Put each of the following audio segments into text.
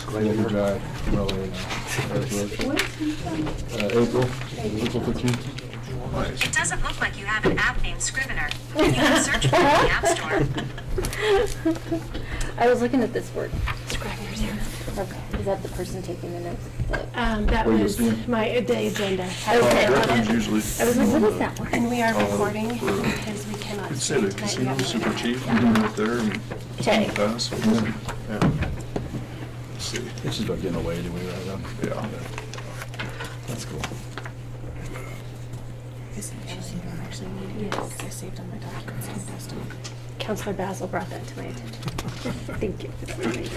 Disclaimer. Dry. April 15th. It doesn't look like you have an app named Scrivener. You can search for it in the App Store. I was looking at this word. Scrivener's here. Okay. Is that the person taking the notes? That was the agenda. Okay. Usually. I was like, what is that word? And we are recording because we cannot. Could say the casino super chief right there and Okay. pass. Yeah. Let's see. It's just about getting away anyway right now. Yeah. That's cool. Yes, I saved on my documents. Counselor Basil brought that to my attention. Thank you for that reminder.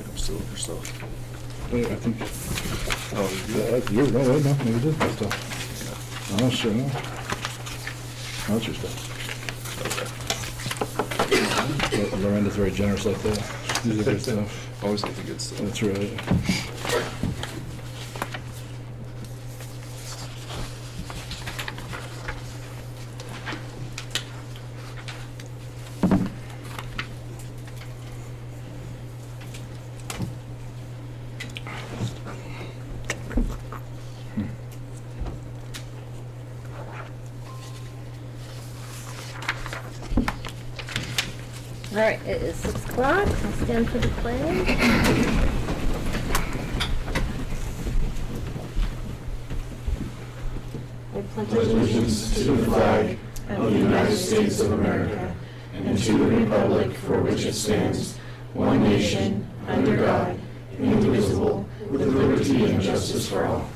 I'm still with yourself. Wait, I think. Oh, That's yours. No, wait, no, maybe it is my stuff. Oh, sure. No. Oh, that's your stuff. Lorenda's very generous like that. These are good stuff. Always like the good stuff. That's right. All right, it is 6 o'clock. I'll stand for the pledge. I pledge Allegiance to the flag of the United States of America and to the republic for which it stands, one nation, under God, indivisible, with liberty and justice for all.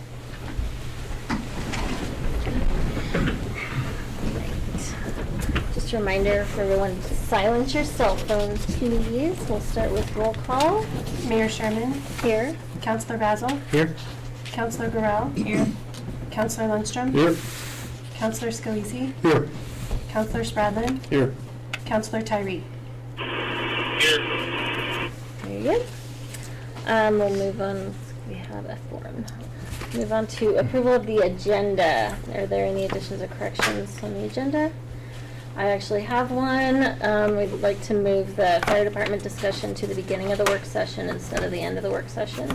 Just a reminder for everyone to silence your cell phones, please. We'll start with roll call. Mayor Sherman, Here. Counselor Basil, Here. Counselor Guerrero, here. Counselor Lundstrom, Here. Counselor Scalisi, Here. Counselor Spradlin, Here. Counselor Tyree. Very good. We'll move on. We have a form. Move on to approval of the agenda. Are there any additions or corrections on the agenda? I actually have one. We'd like to move the fire department discussion to the beginning of the work session instead of the end of the work session.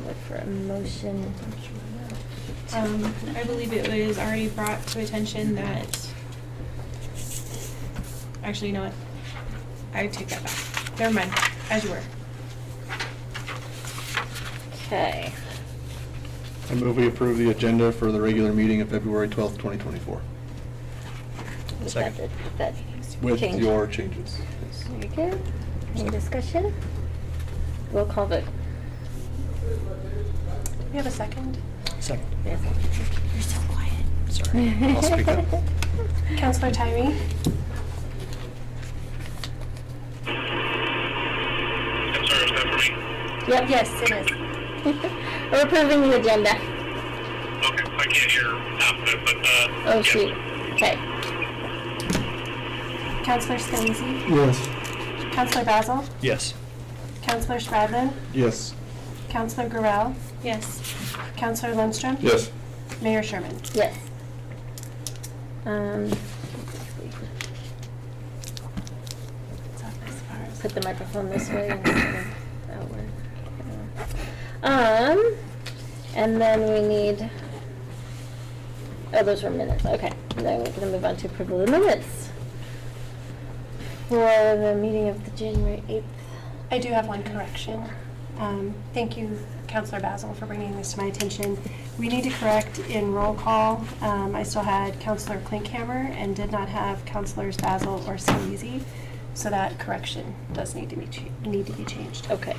Look for a motion. I believe it was already brought to attention that, actually, you know what? I take that back. Never mind, as you were. Okay. I move we approve the agenda for the regular meeting of February 12th, 2024. With Second. that With change. your changes. Yes. Very good. Any discussion? Roll call vote. We have a second. Second. Yes. You're so quiet. Sorry. I'll speak up. Counselor Tyree, I'm sorry, was that for me? Yep. yes, it is. We're approving the agenda. Okay, I can't hear half of it, but, Oh, yes. shoot. Okay. Counselor Scalisi, Yes. Counselor Basil, Yes. Counselor Spradlin, Yes. Counselor Guerrero, Yes. Counselor Lundstrom, Yes. Mayor Sherman. Yes. Put the microphone this way instead of outward. And then we need, oh, those were minutes, okay. Then we're gonna move on to approval of the minutes for the meeting of the January 8th. I do have one correction. Thank you, Counselor Basil, for bringing this to my attention. We need to correct in roll call. I still had Counselor Klinkhammer and did not have Counselors Basil or Scalisi, so that correction does need to be changed. Okay.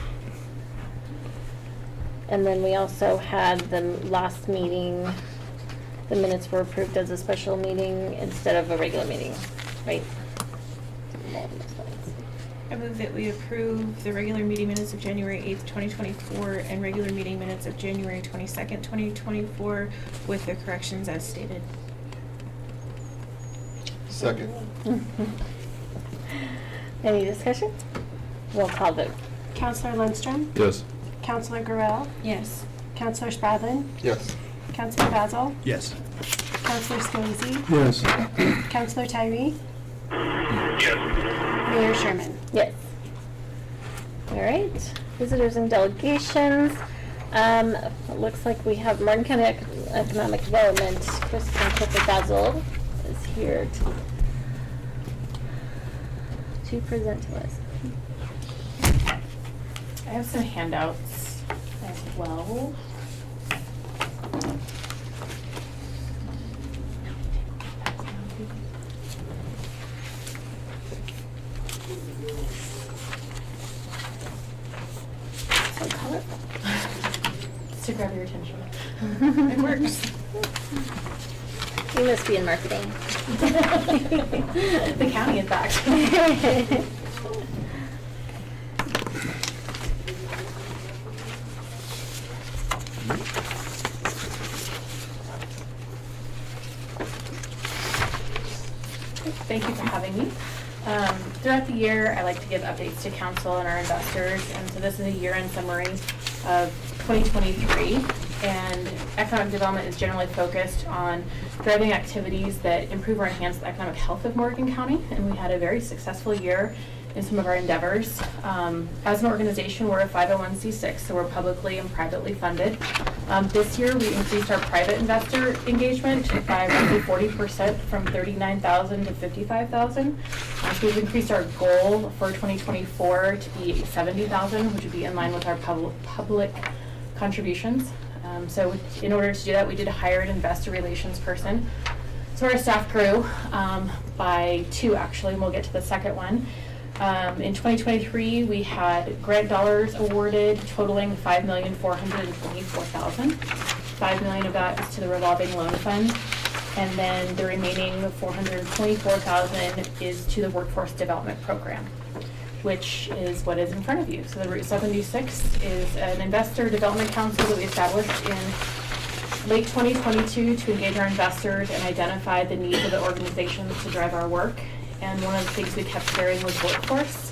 And then we also had the last meeting, the minutes were approved as a special meeting instead of a regular meeting, right? I move that we approve the regular meeting minutes of January 8th, 2024, and regular meeting minutes of January 22nd, 2024, with the corrections as stated. Second. Any discussion? Roll call vote. Counselor Lindstrom, Yes. Counselor Gurrell, Yes. Counselor Spradlin, Yes. Counselor Basil, Yes. Counselor Scalise, Yes. Counselor Tyree, Yes. Mayor Sherman. Yes. All right, visitors and delegations. It looks like we have Martin County Economic Development. Kristen Clifford Basil is here to present to us. I have some handouts as well. So colorful. Just to grab your attention. It works. You must be in marketing. The county is back. Thank you for having me. Throughout the year, I like to give updates to council and our investors, and so this is a year-end summary of 2023. And economic development is generally focused on driving activities that improve or enhance the economic health of Morgan County, and we had a very successful year in some of our endeavors. As an organization, we're a 501c6, so we're publicly and privately funded. This year, we increased our private investor engagement by roughly 40%, from 39,000 to 55,000. So we've increased our goal for 2024 to be 70,000, which would be in line with our public contributions. So in order to do that, we did hire an investor relations person. So our staff grew by 2, actually, and we'll get to the second one. In 2023, we had grant dollars awarded totaling $5,424,000. $5 million of that is to the revolving loan fund, and then the remaining $424,000 is to the workforce development program, which is what is in front of you. So the Route 76 is an investor development council that we established in late 2022 to engage our investors and identify the needs of the organizations to drive our work. And one of the things we kept hearing was workforce.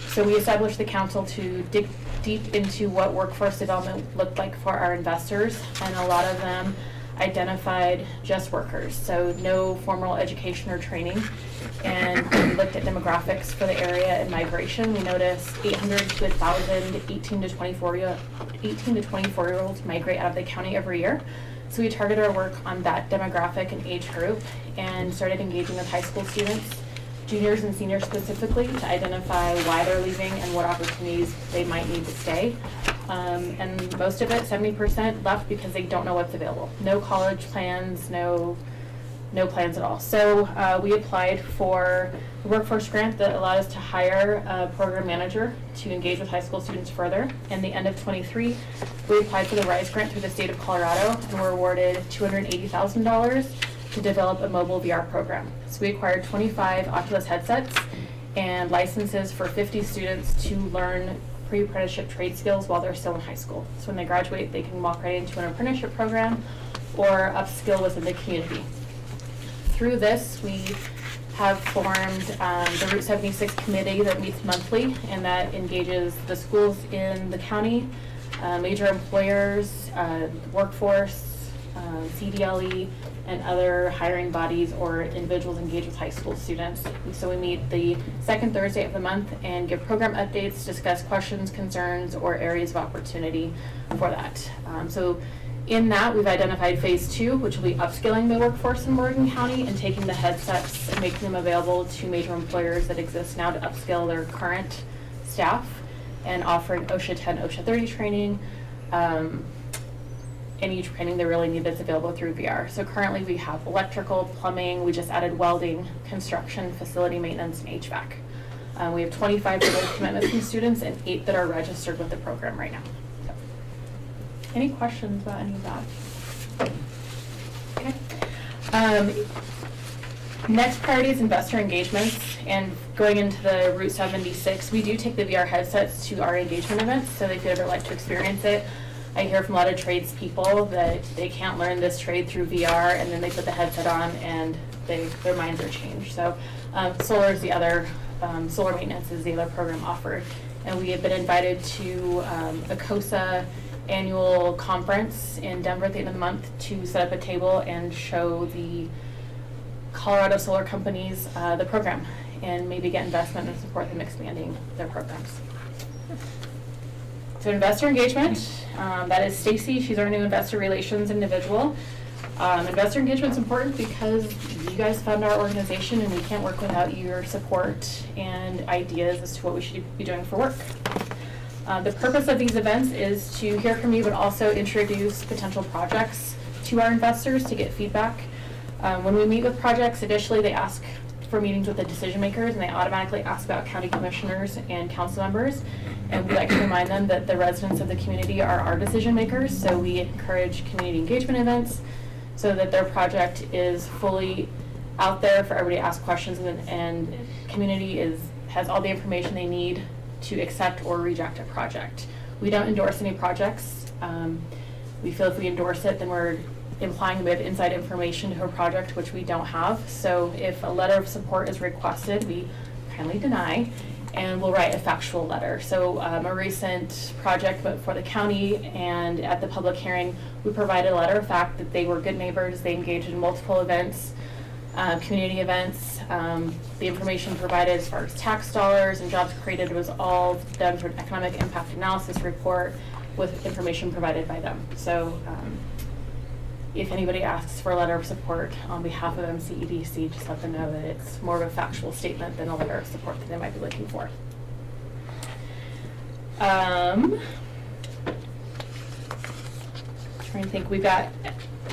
So we established the council to dig deep into what workforce development looked like for our investors, and a lot of them identified just workers, so no formal education or training. And we looked at demographics for the area and migration. We noticed 800 to 1,000 18 to 24-year-olds migrate out of the county every year. So we targeted our work on that demographic and age group and started engaging with high school students, juniors and seniors specifically, to identify why they're leaving and what opportunities they might need to stay. And most of it, 70%, left because they don't know what's available. No college plans, no plans at all. So we applied for a workforce grant that allowed us to hire a program manager to engage with high school students further. In the end of 23, we applied for the RISE grant through the state of Colorado and were awarded $280,000 to develop a mobile VR program. So we acquired 25 Oculus headsets and licenses for 50 students to learn pre-apprenticeship trade skills while they're still in high school. So when they graduate, they can walk right into an apprenticeship program or upskill within the community. Through this, we have formed the Route 76 committee that meets monthly, and that engages the schools in the county, major employers, workforce, CDLE, and other hiring bodies or individuals engaged with high school students. So we meet the second Thursday of the month and give program updates, discuss questions, concerns, or areas of opportunity for that. So in that, we've identified phase 2, which will be upskilling the workforce in Morgan County and taking the headsets and making them available to major employers that exist now to upskill their current staff, and offering OSHA 10, OSHA 30 training, any training they really need that's available through VR. So currently we have electrical, plumbing, we just added welding, construction, facility maintenance, and HVAC. We have 25 total commitments from students and 8 that are registered with the program right now. So, any questions about any of that? Okay. Next priority is investor engagements, and going into the Route 76, we do take the VR headsets to our engagement events, so if you'd ever like to experience it. I hear from a lot of tradespeople that they can't learn this trade through VR, and then they put the headset on and their minds are changed. So solar is the other, solar maintenance is the other program offered. And we have been invited to a COSA annual conference in Denver at the end of the month to set up a table and show the Colorado solar companies the program and maybe get investment and support them expanding their programs. So investor engagement, that is Stacy. She's our new investor relations individual. Investor engagement is important because you guys fund our organization and we can't work without your support and ideas as to what we should be doing for work. The purpose of these events is to hear from you, but also introduce potential projects to our investors to get feedback. When we meet with projects, initially they ask for meetings with the decision makers and they automatically ask about county commissioners and council members. And we like to remind them that the residents of the community are our decision makers, so we encourage community engagement events so that their project is fully out there for everybody to ask questions, and community has all the information they need to accept or reject a project. We don't endorse any projects. We feel if we endorse it, then we're implying we have inside information to a project, which we don't have. So if a letter of support is requested, we kindly deny, and we'll write a factual letter. So a recent project for the county, and at the public hearing, we provided a letter of fact that they were good neighbors, they engaged in multiple events, community events. The information provided as far as tax dollars and jobs created was all done through an economic impact analysis report with information provided by them. So if anybody asks for a letter of support on behalf of MCEDC, just let them know that it's more of a factual statement than a letter of support that they might be looking for. Trying to think, we've got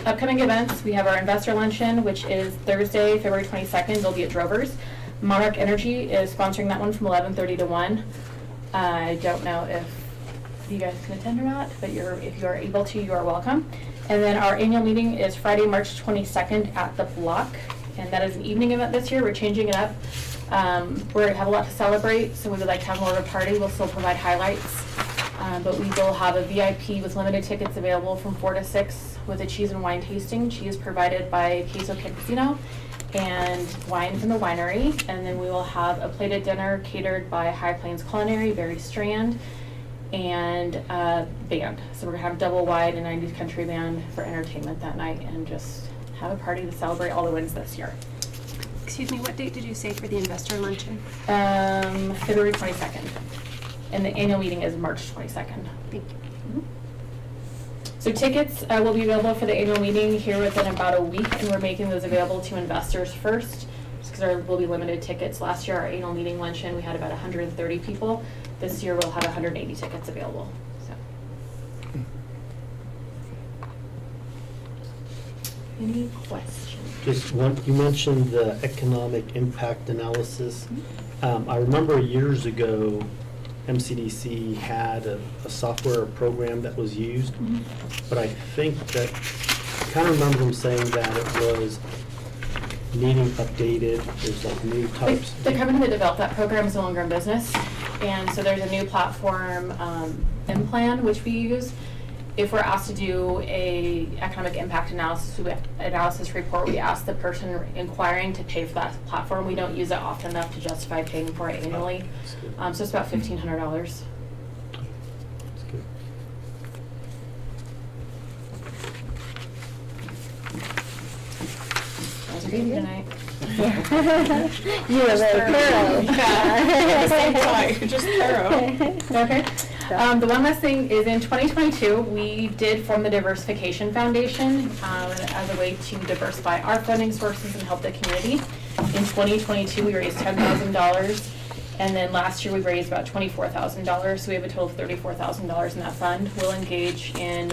upcoming events. We have our investor luncheon, which is Thursday, February 22nd. They'll be at Drovers. Monarch Energy is sponsoring that one from 11:30 to 1. I don't know if you guys can attend or not, but if you are able to, you are welcome. And then our annual meeting is Friday, March 22nd at the Block, and that is an evening event this year. We're changing it up. We have a lot to celebrate, so we would like to have more of a party. We'll still provide highlights, but we will have a VIP with limited tickets available from 4 to 6 with a cheese and wine tasting. Cheese provided by Queso Casino and wine from the winery. And then we will have a plated dinner catered by High Plains Culinary, Barry Strand, and band. So we're gonna have double wide and 90s country band for entertainment that night and just have a party to celebrate all the wins this year. Excuse me, what date did you say for the investor luncheon? February 22nd. And the annual meeting is March 22nd. Thank you. So tickets will be available for the annual meeting here within about a week, and we're making those available to investors first, just because there will be limited tickets. Last year, our annual meeting luncheon, we had about 130 people. This year, we'll have 180 tickets available. So, any questions? Just one, you mentioned the economic impact analysis. I remember years ago, MCDC had a software program that was used, but I think that, I kind of remember them saying that it was needing updated, there's like new types. The company that developed that program is no longer in business, and so there's a new platform, M-Plan, which we use. If we're asked to do a economic impact analysis report, we ask the person inquiring to pay for that platform. We don't use it often enough to justify paying for it annually. So it's about $1,500. That's good. That was a baby tonight. You were very thorough. Yeah, same time, just thorough. Okay. The one last thing is in 2022, we did form the Diversification Foundation as a way to diversify our funding sources and help the community. In 2022, we raised $10,000, and then last year we raised about $24,000, so we have a total of $34,000 in that fund. We'll engage in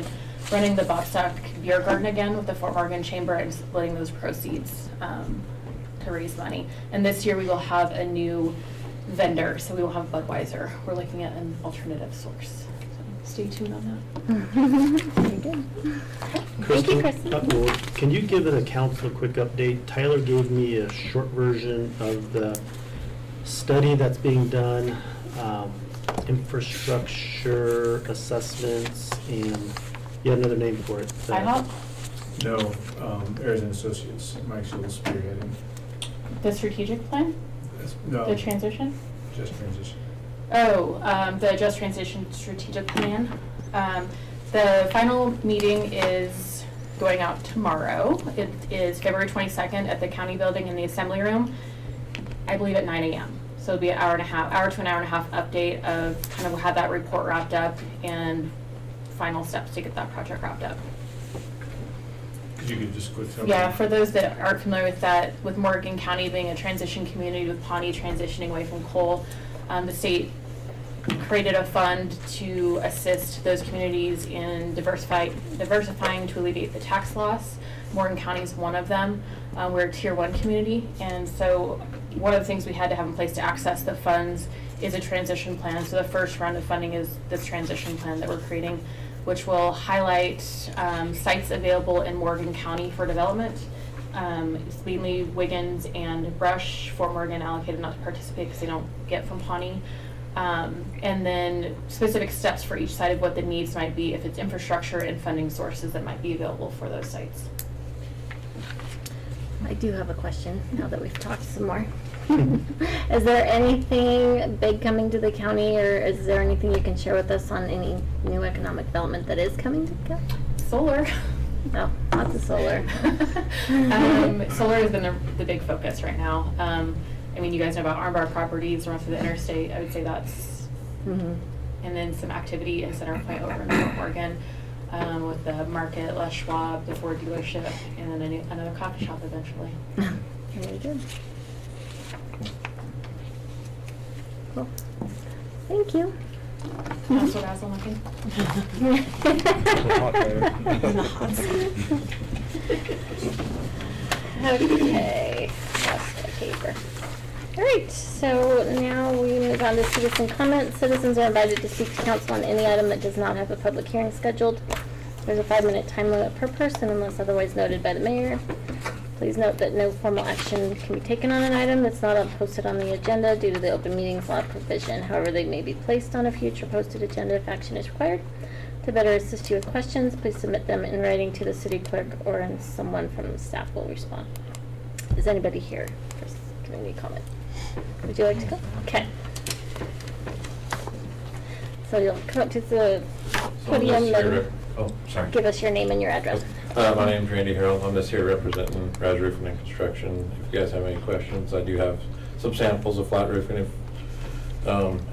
running the Bobstock Beer Garden again with the Fort Morgan Chamber and splitting those proceeds to raise money. And this year we will have a new vendor, so we will have Budweiser. We're looking at an alternative source. Stay tuned on Very good. Thank you, Kristen. Well, can you give the council a quick update? Tyler gave me a short version of the study that's being done, infrastructure assessments, and you had another name for it. that. IHOP, No, Ayers and Associates, Mike Schultz spearheading. the strategic plan, No, the transition. just transition. Oh, the Just Transition Strategic Plan. The final meeting is going out tomorrow. It is February 22nd at the county building in the assembly room, I believe at 9 a.m. So it'll be an hour to an hour and a half update of kind of how that report wrapped up and final steps to get that project wrapped up. Could you give just a quick summary? Yeah, for those that aren't familiar with that, with Morgan County being a transition community with Pawnee transitioning away from coal, the state created a fund to assist those communities in diversifying to alleviate the tax loss. Morgan County is one of them. We're a tier 1 community, and so one of the things we had to have in place to access the funds is a transition plan. So the first round of funding is this transition plan that we're creating, which will highlight sites available in Morgan County for development. It's mainly Wiggins and Brush. Fort Morgan allocated not to participate because they don't get from Pawnee. And then specific steps for each site of what the needs might be, if it's infrastructure and funding sources that might be available for those sites. I do have a question now that we've talked some more. Is there anything big coming to the county, or is there anything you can share with us on any new economic development that is coming to the county? Solar. Oh, lots of solar. Solar has been the big focus right now. I mean, you guys know about Armbar Properties run through the interstate. I would say that's, and then some activity in Center Point over in Fort Morgan with the market, Les Schwab, the Ford dealership, and then another coffee shop eventually. Very good. Cool. Thank you. Councilor Basil, nothing? Okay, that's the paper. All right, so now we move on to citizen comments. Citizens are invited to speak to council on any item that does not have a public hearing scheduled. There's a 5-minute time limit per person unless otherwise noted by the mayor. Please note that no formal action can be taken on an item that's not posted on the agenda due to the open meetings law provision. However, they may be placed on a future posted agenda if action is required. To better assist you with questions, please submit them in writing to the city clerk, or and someone from the staff will respond. Is anybody here for community comment? Would you like to go? Okay. So you'll come up to the podium and Oh, sorry. give us your name and your address. My name's Randy Harrell. I'm just here representing Raz Roofing and Construction. If you guys have any questions, I do have some samples of flat roofing if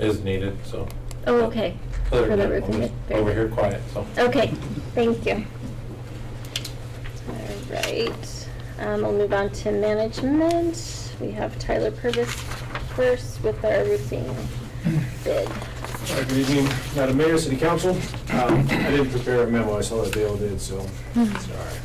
is needed. So. Oh, okay. Other For the than that, roofing. I'm just over here quiet. So. Okay, thank you. All right, we'll move on to management. We have Tyler Purvis first with our roofing bid. Good evening, Madam Mayor, City Council. I didn't prepare a memo, I saw that Dale did, so it's all right.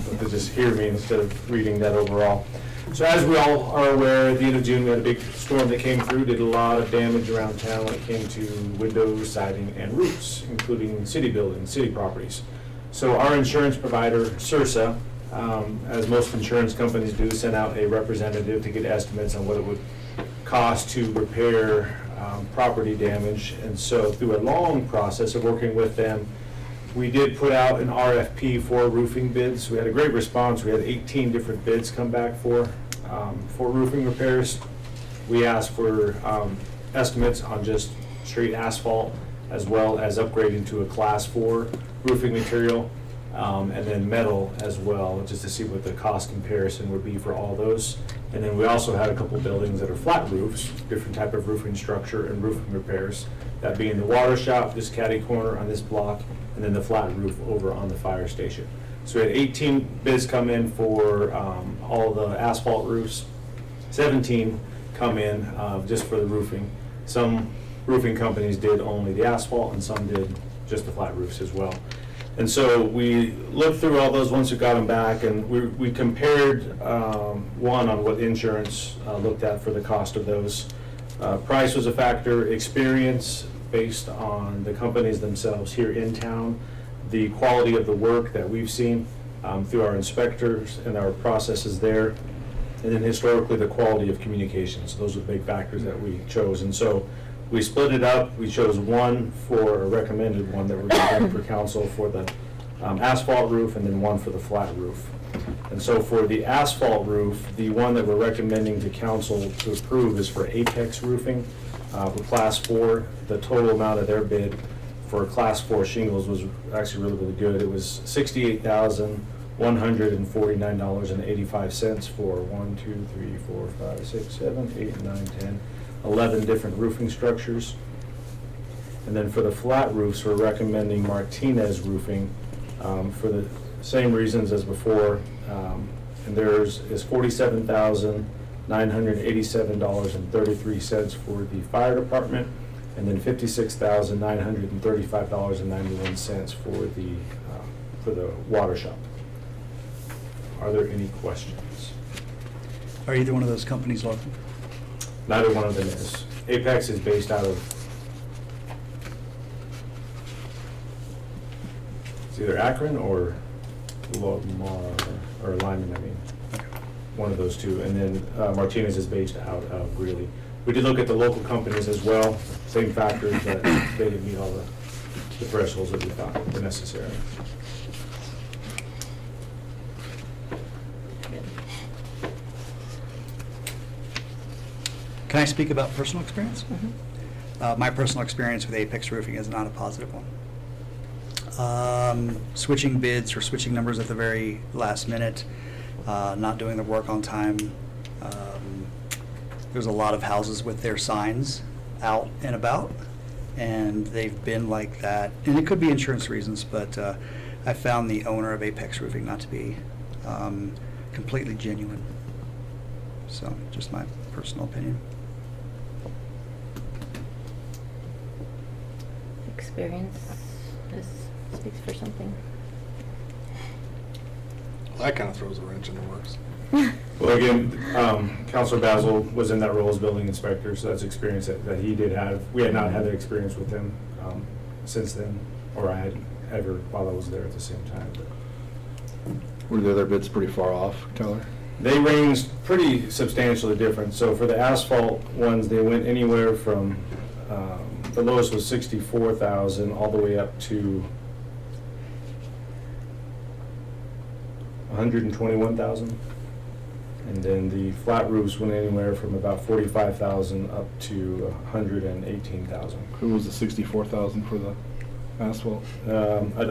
But to just hear me instead of reading that overall. So as we all are aware, at the end of June, we had a big storm that came through, did a lot of damage around town when it came to windows, siding, and roofs, including city buildings, city properties. So our insurance provider, CIRSA, as most insurance companies do, sent out a representative to get estimates on what it would cost to repair property damage. And so through a long process of working with them, we did put out an RFP for roofing bids. We had a great response. We had 18 different bids come back for roofing repairs. We asked for estimates on just straight asphalt, as well as upgrading to a class 4 roofing material, and then metal as well, just to see what the cost comparison would be for all those. And then we also had a couple buildings that are flat roofs, different type of roofing structure and roofing repairs. That being the water shop, this catty corner on this block, and then the flat roof over on the fire station. So we had 18 bids come in for all the asphalt roofs, 17 come in just for the roofing. Some roofing companies did only the asphalt, and some did just the flat roofs as well. And so we looked through all those once we got them back, and we compared one on what insurance looked at for the cost of those. Price was a factor, experience, based on the companies themselves here in town, the quality of the work that we've seen through our inspectors and our processes there, and then historically the quality of communications. Those are the big factors that we chose. And so we split it up. We chose one for a recommended one that we're going to bring for council for the asphalt roof, and then one for the flat roof. And so for the asphalt roof, the one that we're recommending to council to approve is for Apex Roofing for Class 4. The total amount of their bid for Class 4 shingles was actually really, really good. It was $68,149.85 for 1, 2, 3, 4, 5, 6, 7, 8, 9, 10, 11 different roofing structures. And then for the flat roofs, we're recommending Martinez Roofing for the same reasons as before. And theirs is $47,987.33 for the fire department, and then $56,935.91 for the water shop. Are there any questions? Are either one of those companies local? Neither one of them is. Apex is based out of, it's either Akron or Lamar, or Lyman, I mean. One of those two. And then Martinez is based out of Greeley. We did look at the local companies as well, same factors, but they didn't meet all the thresholds that we thought were necessary. Can I speak about personal experience? Mm-hmm. My personal experience with Apex Roofing is not a positive one. Switching bids or switching numbers at the very last minute, not doing the work on time. There's a lot of houses with their signs out and about, and they've been like that. And it could be insurance reasons, but I found the owner of Apex Roofing not to be completely genuine. So, just my personal opinion. Experience speaks for something. That kind of throws a wrench in the works. Well, again, Councilor Basil was in that role as building inspector, so that's experience that he did have. We had not had that experience with him since then, or I had ever while I was there at the same time. But Were the other bids pretty far off, Tyler? they ranged pretty substantially different. So for the asphalt ones, they went anywhere from, the lowest was 64,000 all the way up to 121,000. And then the flat roofs went anywhere from about 45,000 up to 118,000. Who was the 64,000 for the asphalt?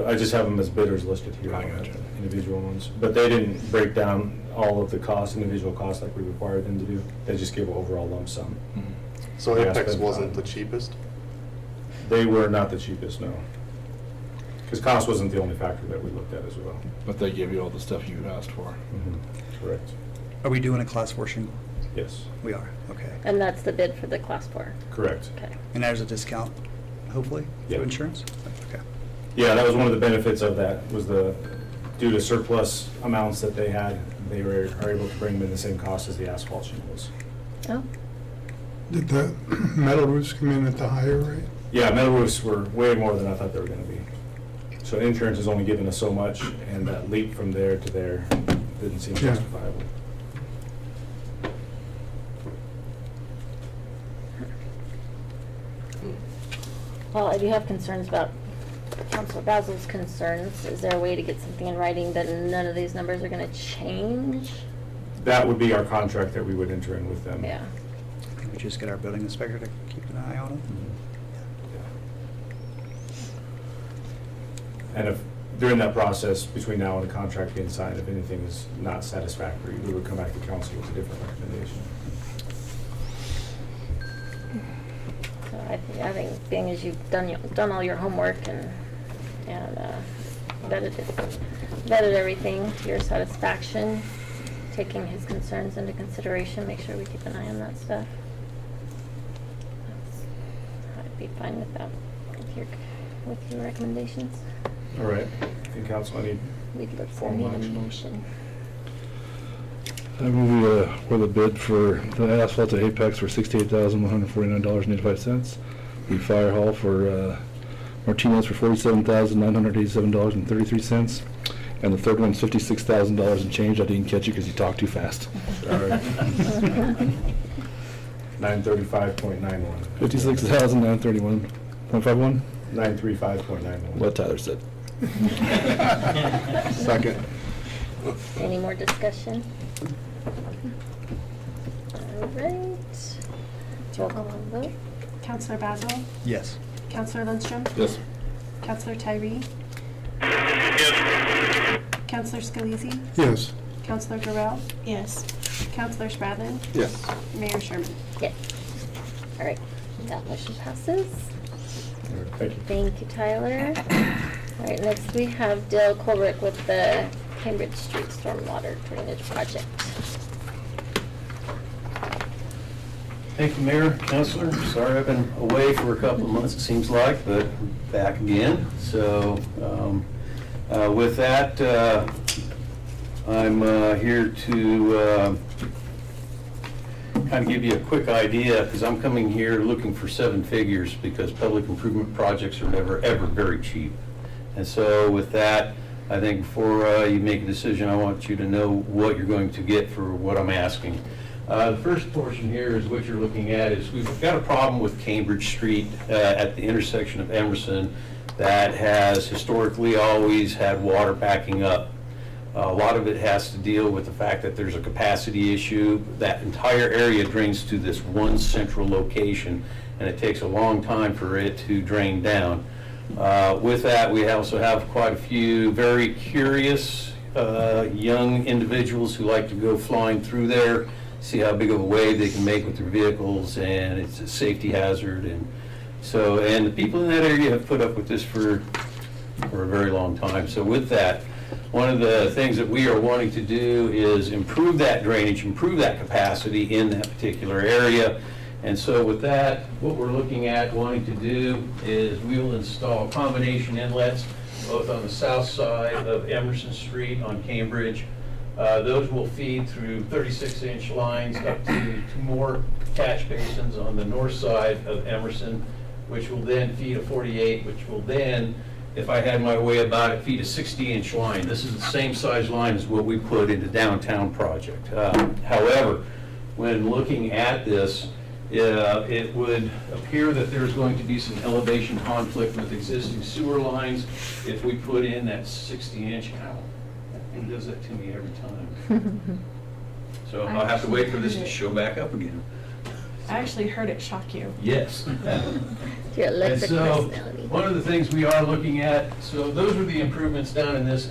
I just have them as bidders listed here, I gotcha. individual ones. But they didn't break down all of the costs, individual costs like we required them to do. They just gave an overall lump sum. Mm-hmm. So Yeah, Apex spend wasn't time. the cheapest? They were not the cheapest, no. Because cost wasn't the only factor that we looked at as well. But they gave you all the stuff you asked for. Correct. Are we doing a Class 4 shingle? Yes, We are, okay. And that's the bid for the Class 4. correct. Okay. And there's a discount, hopefully, Yeah. through insurance? Okay. Yeah, that was one of the benefits of that, was due to surplus amounts that they had, they are able to bring them in the same cost as the asphalt shingles. Oh, Did the metal roofs come in at the higher rate? Yeah, metal roofs were way more than I thought they were gonna be. So insurance has only given us so much, and that leap from there to there didn't seem Yeah. justifiable. well, I do have concerns about Councilor Basil's concerns. Is there a way to get something in writing that none of these numbers are gonna change? That would be our contract that we would enter in with them. Yeah. I think we just get our building inspector to keep an eye on it. And if, during that process, between now and the contract being signed, if anything is not satisfactory, we would come back to council with a different recommendation. So I think being as you've done all your homework and vetted everything to your satisfaction, taking his concerns into consideration, make sure we keep an eye on that stuff. I'd be fine with that, with your recommendations. All right, I think council, I need We'd look for formal a action. motion. I move we award the bid for the asphalt to Apex for $68,149.85. the fire hall for Martinez for $47,987.33. And the third one's $56,000 and change. I didn't catch you because you talked too fast. Sorry. 935.91. 56,931.51. 935.91. What Tyler said. Second. Any more discussion? All right. Roll call vote. Counselor Basil? Yes. Counselor Lindstrom? Yes. Counselor Tyree? Yes. Counselor Scalise? Yes. Counselor Garrell? Yes. Counselor Spradlin? Yes. Mayor Sherman? Yes. All right, that motion passes. Thank you. Thank you, Tyler. All right, next we have Dale Colrick with the Cambridge Street Stormwater Drainage Project. Thank you, Mayor, Councilor. Sorry I've been away for a couple of months, it seems like, but back again. So with that, I'm here to kind of give you a quick idea, because I'm coming here looking for 7 figures, because public improvement projects are never, ever very cheap. And so with that, I think before you make a decision, I want you to know what you're going to get for what I'm asking. The first portion here is what you're looking at is we've got a problem with Cambridge Street at the intersection of Emerson that has historically always had water backing up. A lot of it has to deal with the fact that there's a capacity issue. That entire area drains to this one central location, and it takes a long time for it to drain down. With that, we also have quite a few very curious young individuals who like to go flying through there, see how big of a wave they can make with their vehicles, and it's a safety hazard. And the people in that area have put up with this for a very long time. So with that, one of the things that we are wanting to do is improve that drainage, improve that capacity in that particular area. And so with that, what we're looking at wanting to do is we will install combination inlets both on the south side of Emerson Street on Cambridge. Those will feed through 36-inch lines up to 2 more catch basins on the north side of Emerson, which will then feed a 48, which will then, if I had my way about it, feed a 60-inch line. This is the same size line as what we put into downtown project. However, when looking at this, it would appear that there's going to be some elevation conflict with existing sewer lines if we put in that 60-inch. It does that to me every time. So I'll have to wait for this to show back up again. I actually heard it shock you. Yes. Your And electric so, personality. one of the things we are looking at, so those are the improvements down in this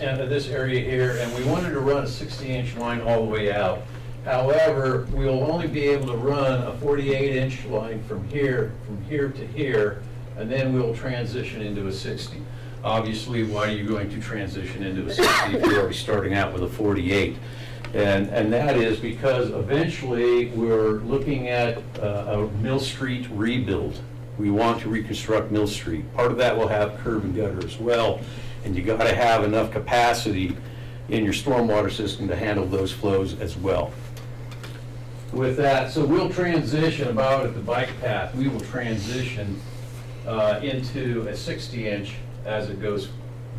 area here, and we wanted to run a 60-inch line all the way out. However, we'll only be able to run a 48-inch line from here to here, and then we'll transition into a 60. Obviously, why are you going to transition into a 60 if you're already starting out with a 48? And that is because eventually we're looking at a Mill Street rebuild. We want to reconstruct Mill Street. Part of that will have curb and gutter as well, and you got to have enough capacity in your stormwater system to handle those flows as well. With that, so we'll transition about at the bike path, we will transition into a 60-inch as it goes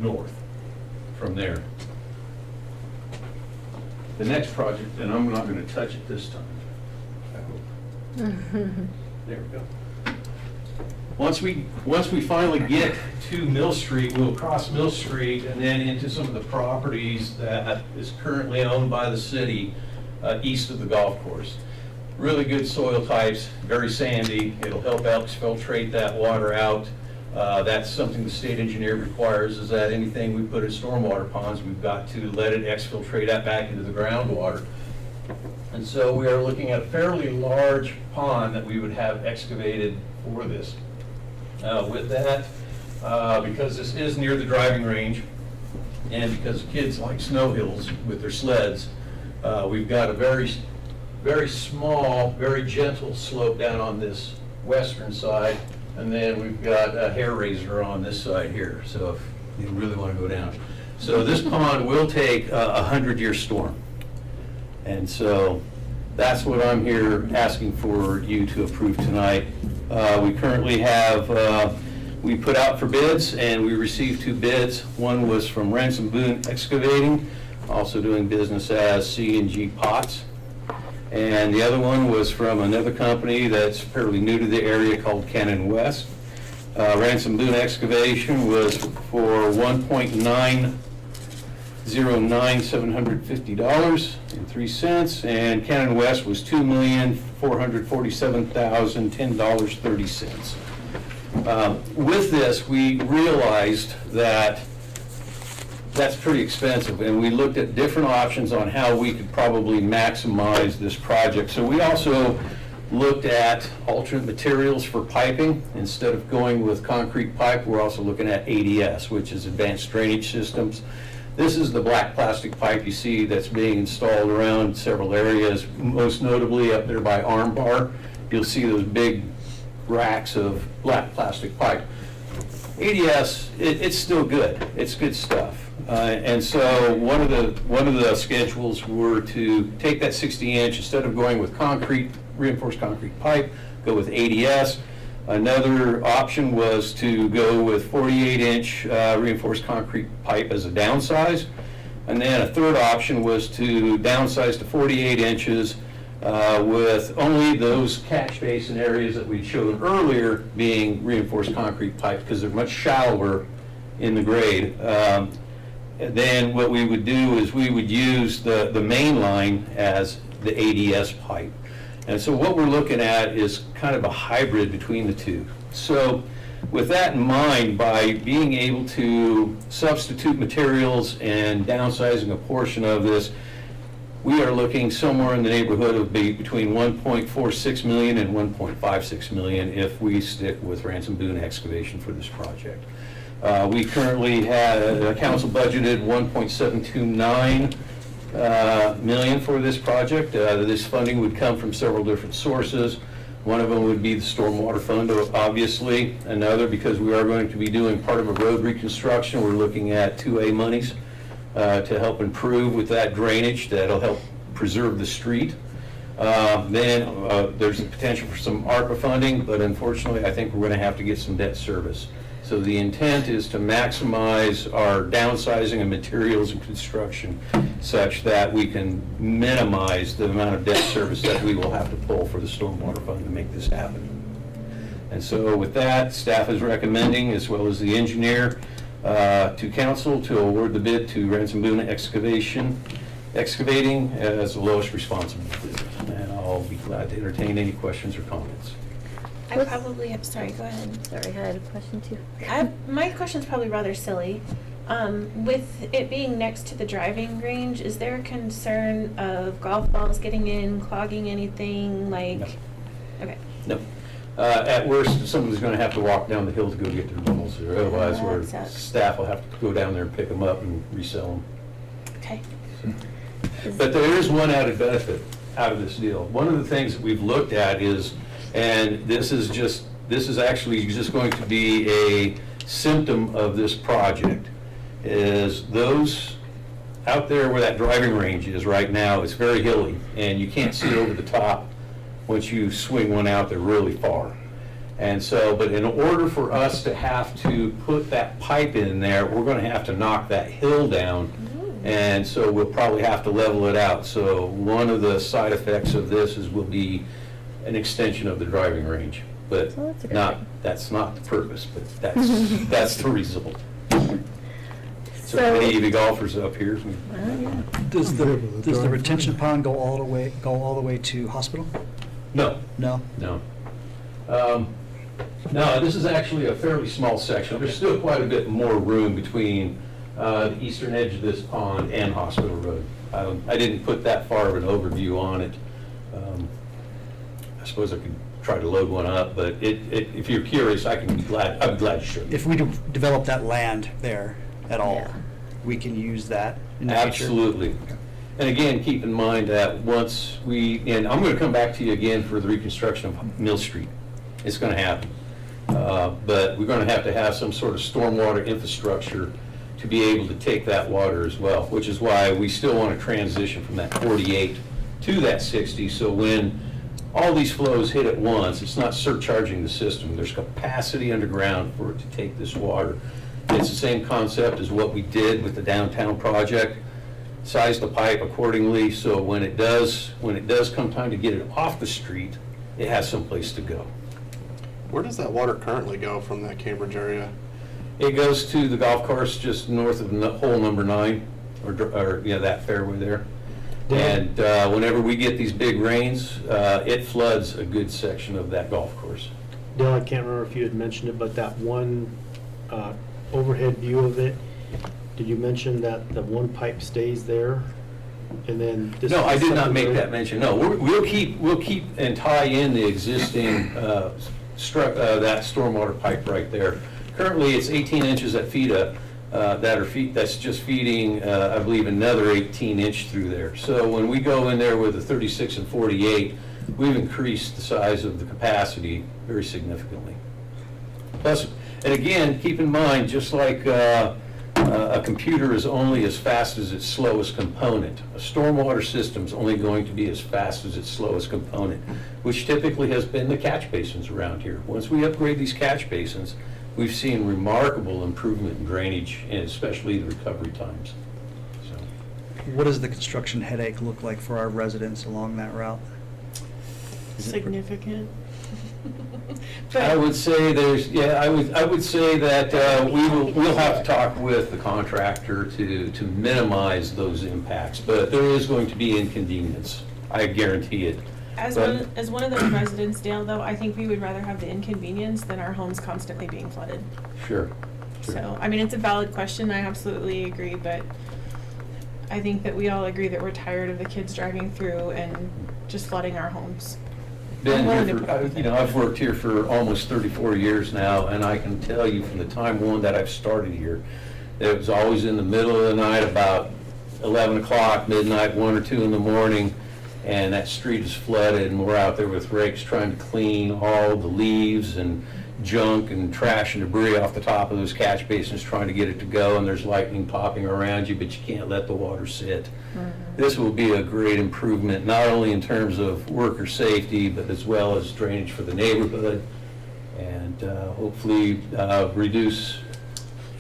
north from there. The next project, and I'm not going to touch it this time, I hope. There we go. Once we finally get to Mill Street, we'll cross Mill Street and then into some of the properties that is currently owned by the city east of the golf course. Really good soil types, very sandy. It'll help exfiltrate that water out. That's something the state engineer requires, is that anything we put in stormwater ponds, we've got to let it exfiltrate that back into the groundwater. And so we are looking at a fairly large pond that we would have excavated for this. With that, because this is near the driving range, and because kids like snow hills with their sleds, we've got a very small, very gentle slope down on this western side, and then we've got a hair raiser on this side here, so if you really want to go down. So this pond will take a 100-year storm. And so that's what I'm here asking for you to approve tonight. We currently have, we put out for bids and we received 2 bids. One was from Ransom Boone Excavating, also doing business as C&G Pots. And the other one was from another company that's fairly new to the area called Cannon West. Ransom Boone Excavation was for $1,909,750.03, and Cannon West was $2,447,010.30. With this, we realized that that's pretty expensive, and we looked at different options on how we could probably maximize this project. So we also looked at alternate materials for piping. Instead of going with concrete pipe, we're also looking at ADS, which is Advanced Drainage Systems. This is the black plastic pipe you see that's being installed around several areas, most notably up there by Arm Bar. You'll see those big racks of black plastic pipe. ADS, it's still good. It's good stuff. And so one of the schedules were to take that 60-inch, instead of going with reinforced concrete pipe, go with ADS. Another option was to go with 48-inch reinforced concrete pipe as a downsize. And then a third option was to downsize to 48 inches with only those catch basin areas that we showed earlier being reinforced concrete pipe because they're much shallower in the grade. Then what we would do is we would use the main line as the ADS pipe. And so what we're looking at is kind of a hybrid between the two. So with that in mind, by being able to substitute materials and downsizing a portion of this, we are looking somewhere in the neighborhood of between $1.46 million and $1.56 million if we stick with Ransom Boone Excavation for this project. We currently had council budgeted $1.729 million for this project. This funding would come from several different sources. One of them would be the Stormwater Fund, obviously. Another, because we are going to be doing part of a road reconstruction, we're looking at 2A monies to help improve with that drainage. That'll help preserve the street. Then there's the potential for some ARPA funding, but unfortunately I think we're going to have to get some debt service. So the intent is to maximize our downsizing of materials and construction such that we can minimize the amount of debt service that we will have to pull for the Stormwater Fund to make this happen. And so with that, staff is recommending, as well as the engineer, to council to award the bid to Ransom Boone Excavating as the lowest responsible bid. And I'll be glad to entertain any questions or comments. I probably have, sorry, go ahead. Sorry, I had a question too. My question's probably rather silly. With it being next to the driving range, is there a concern of golf balls getting in, clogging anything, like? No. Okay. No. At worst, someone's going to have to walk down the hill to go get their balls, or otherwise staff will have to go down there and pick them up and resell them. Okay. But there is one added benefit out of this deal. One of the things that we've looked at is, and this is actually just going to be a symptom of this project, is those out there where that driving range is right now, it's very hilly, and you can't see over the top once you swing one out there really far. And so, but in order for us to have to put that pipe in there, we're going to have to knock that hill down, and so we'll probably have to level it out. So one of the side effects of this will be an extension of the driving range, but that's not the purpose, but that's the result. So any of you golfers up here? Does the retention pond go all the way to hospital? No. No? No. No, this is actually a fairly small section. There's still quite a bit more room between the eastern edge of this pond and Hospital Road. I didn't put that far of an overview on it. I suppose I could try to load one up, but if you're curious, I'd be glad to show you. If we develop that land there at all, we can use that in the future? Absolutely. And again, keep in mind that once and I'm going to come back to you again for the reconstruction of Mill Street. It's going to happen. But we're going to have some sort of stormwater infrastructure to be able to take that water as well, which is why we still want to transition from that 48 to that 60, so when all these flows hit at once. It's not surcharging the system. There's capacity underground for it to take this water. It's the same concept as what we did with the downtown project. Size the pipe accordingly, so when it does come time to get it off the street, it has someplace to go. Where does that water currently go from that Cambridge area? It goes to the golf course just north of hole number 9, or yeah, that fairway there. And whenever we get these big rains, it floods a good section of that golf course. Dale, I can't remember if you had mentioned it, but that one overhead view of it, did you mention that the one pipe stays there? And then this No, I did not make secondary- that mention. No, we'll keep and tie in the existing that stormwater pipe right there. Currently, it's 18 inches at FEDA. That's just feeding, I believe, another 18-inch through there. So when we go in there with a 36 and 48, we've increased the size of the capacity very significantly. Plus, and again, keep in mind, just like a computer is only as fast as its slowest component, a stormwater system is only going to be as fast as its slowest component, which typically has been the catch basins around here. Once we upgrade these catch basins, we've seen remarkable improvement in drainage, and especially the recovery times. So, What does the construction headache look like for our residents along that route? Significant. I would say I would say that we'll have to talk with the contractor to minimize those impacts, but there is going to be inconvenience. I guarantee it. As one of those residents, Dale, though, I think we would rather have the inconvenience than our homes constantly being flooded. Sure. So, I mean, it's a valid question, I absolutely agree, but I think that we all agree that we're tired of the kids driving through and just flooding our homes. Been here for, I've worked here for almost 34 years now, and I can tell you from the time one that I've started here, that it was always in the middle of the night, about 11 o'clock, midnight, 1 or 2 in the morning, and that street is flooded, and we're out there with rakes trying to clean all the leaves and junk and trash and debris off the top of those catch basins, trying to get it to go, and there's lightning popping around you, but you can't let the water sit. This will be a great improvement, not only in terms of worker safety, but as well as drainage for the neighborhood, and hopefully reduce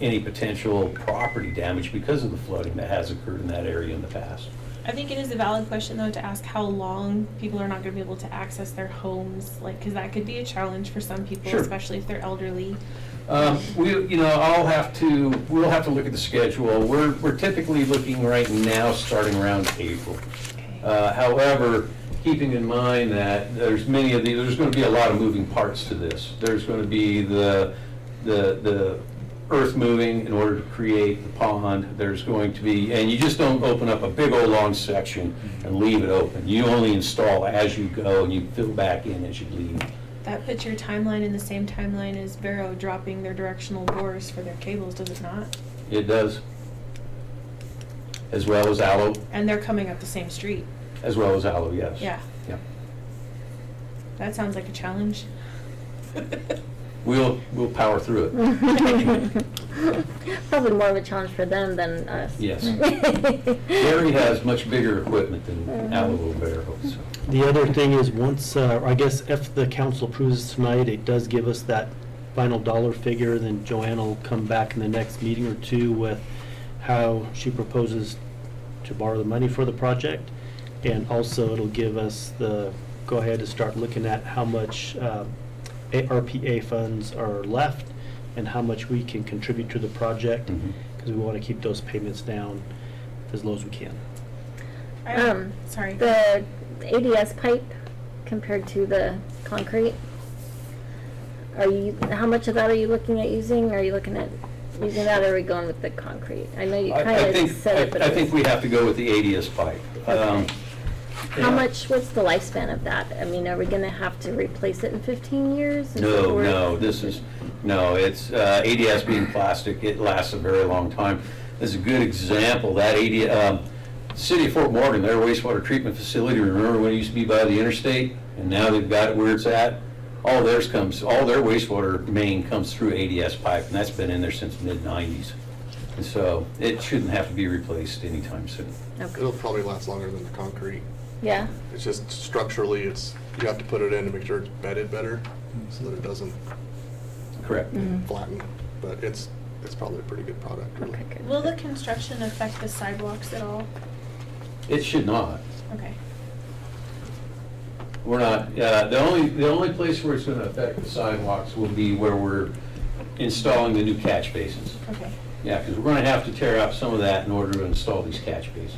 any potential property damage because of the flooding that has occurred in that area in the past. I think it is a valid question, though, to ask how long people are not going to be able to access their homes, like, because that could be a challenge for some people, Sure. especially if they're elderly. We'll have to look at the schedule. We're typically looking right now, starting around April. However, keeping in mind that there's going to be a lot of moving parts to this. There's going to be the earth moving in order to create the pond. There's going to be, and you just don't open up a big old long section and leave it open. You only install as you go, and you fill back in as you leave. That puts your timeline in the same timeline as Barrow dropping their directional bores for their cables, does it not? It does. As well as Aloe. And they're coming up the same street. As well as Aloe, yes. Yeah. Yeah. That sounds like a challenge. We'll power through it. Probably more of a challenge for them than us. Yes. Gary has much bigger equipment than Aloe Barrow. So. The other thing is once, I guess if the council approves tonight, it does give us that final dollar figure, then Joanne will come back in the next meeting or two with how she proposes to borrow the money for the project. And also it'll give us the go-ahead to start looking at how much ARPA funds are left and how much we can contribute to the project, because we want to keep those payments down as low as we can. Sorry. The ADS pipe compared to the concrete, how much of that are you looking at using? Are you looking at using that, or are we going with the concrete? I know you kind of said it, but I think we have to go with the ADS pipe. Okay. How Yeah. much, what's the lifespan of that? I mean, are we going to have to replace it in 15 years? No, it's ADS being plastic, it lasts a very long time. There's a good example, that City of Fort Morgan, their wastewater treatment facility, remember when it used to be by the interstate? And now they've got it where it's at? All their wastewater main comes through ADS pipe, and that's been in there since mid-90s. And so it shouldn't have to be replaced anytime soon. Okay. It'll probably last longer than the concrete. Yeah. It's just structurally, it's you have to put it in to make sure it's bedded better, so that it doesn't Correct. flatten, but it's probably a pretty good product, really. Okay, good. Will the construction affect the sidewalks at all? It should not. Okay. We're not, the only place where it's gonna affect the sidewalks will be where we're installing the new catch basins. Okay. Yeah, because we're gonna have to tear out some of that in order to install these catch basins.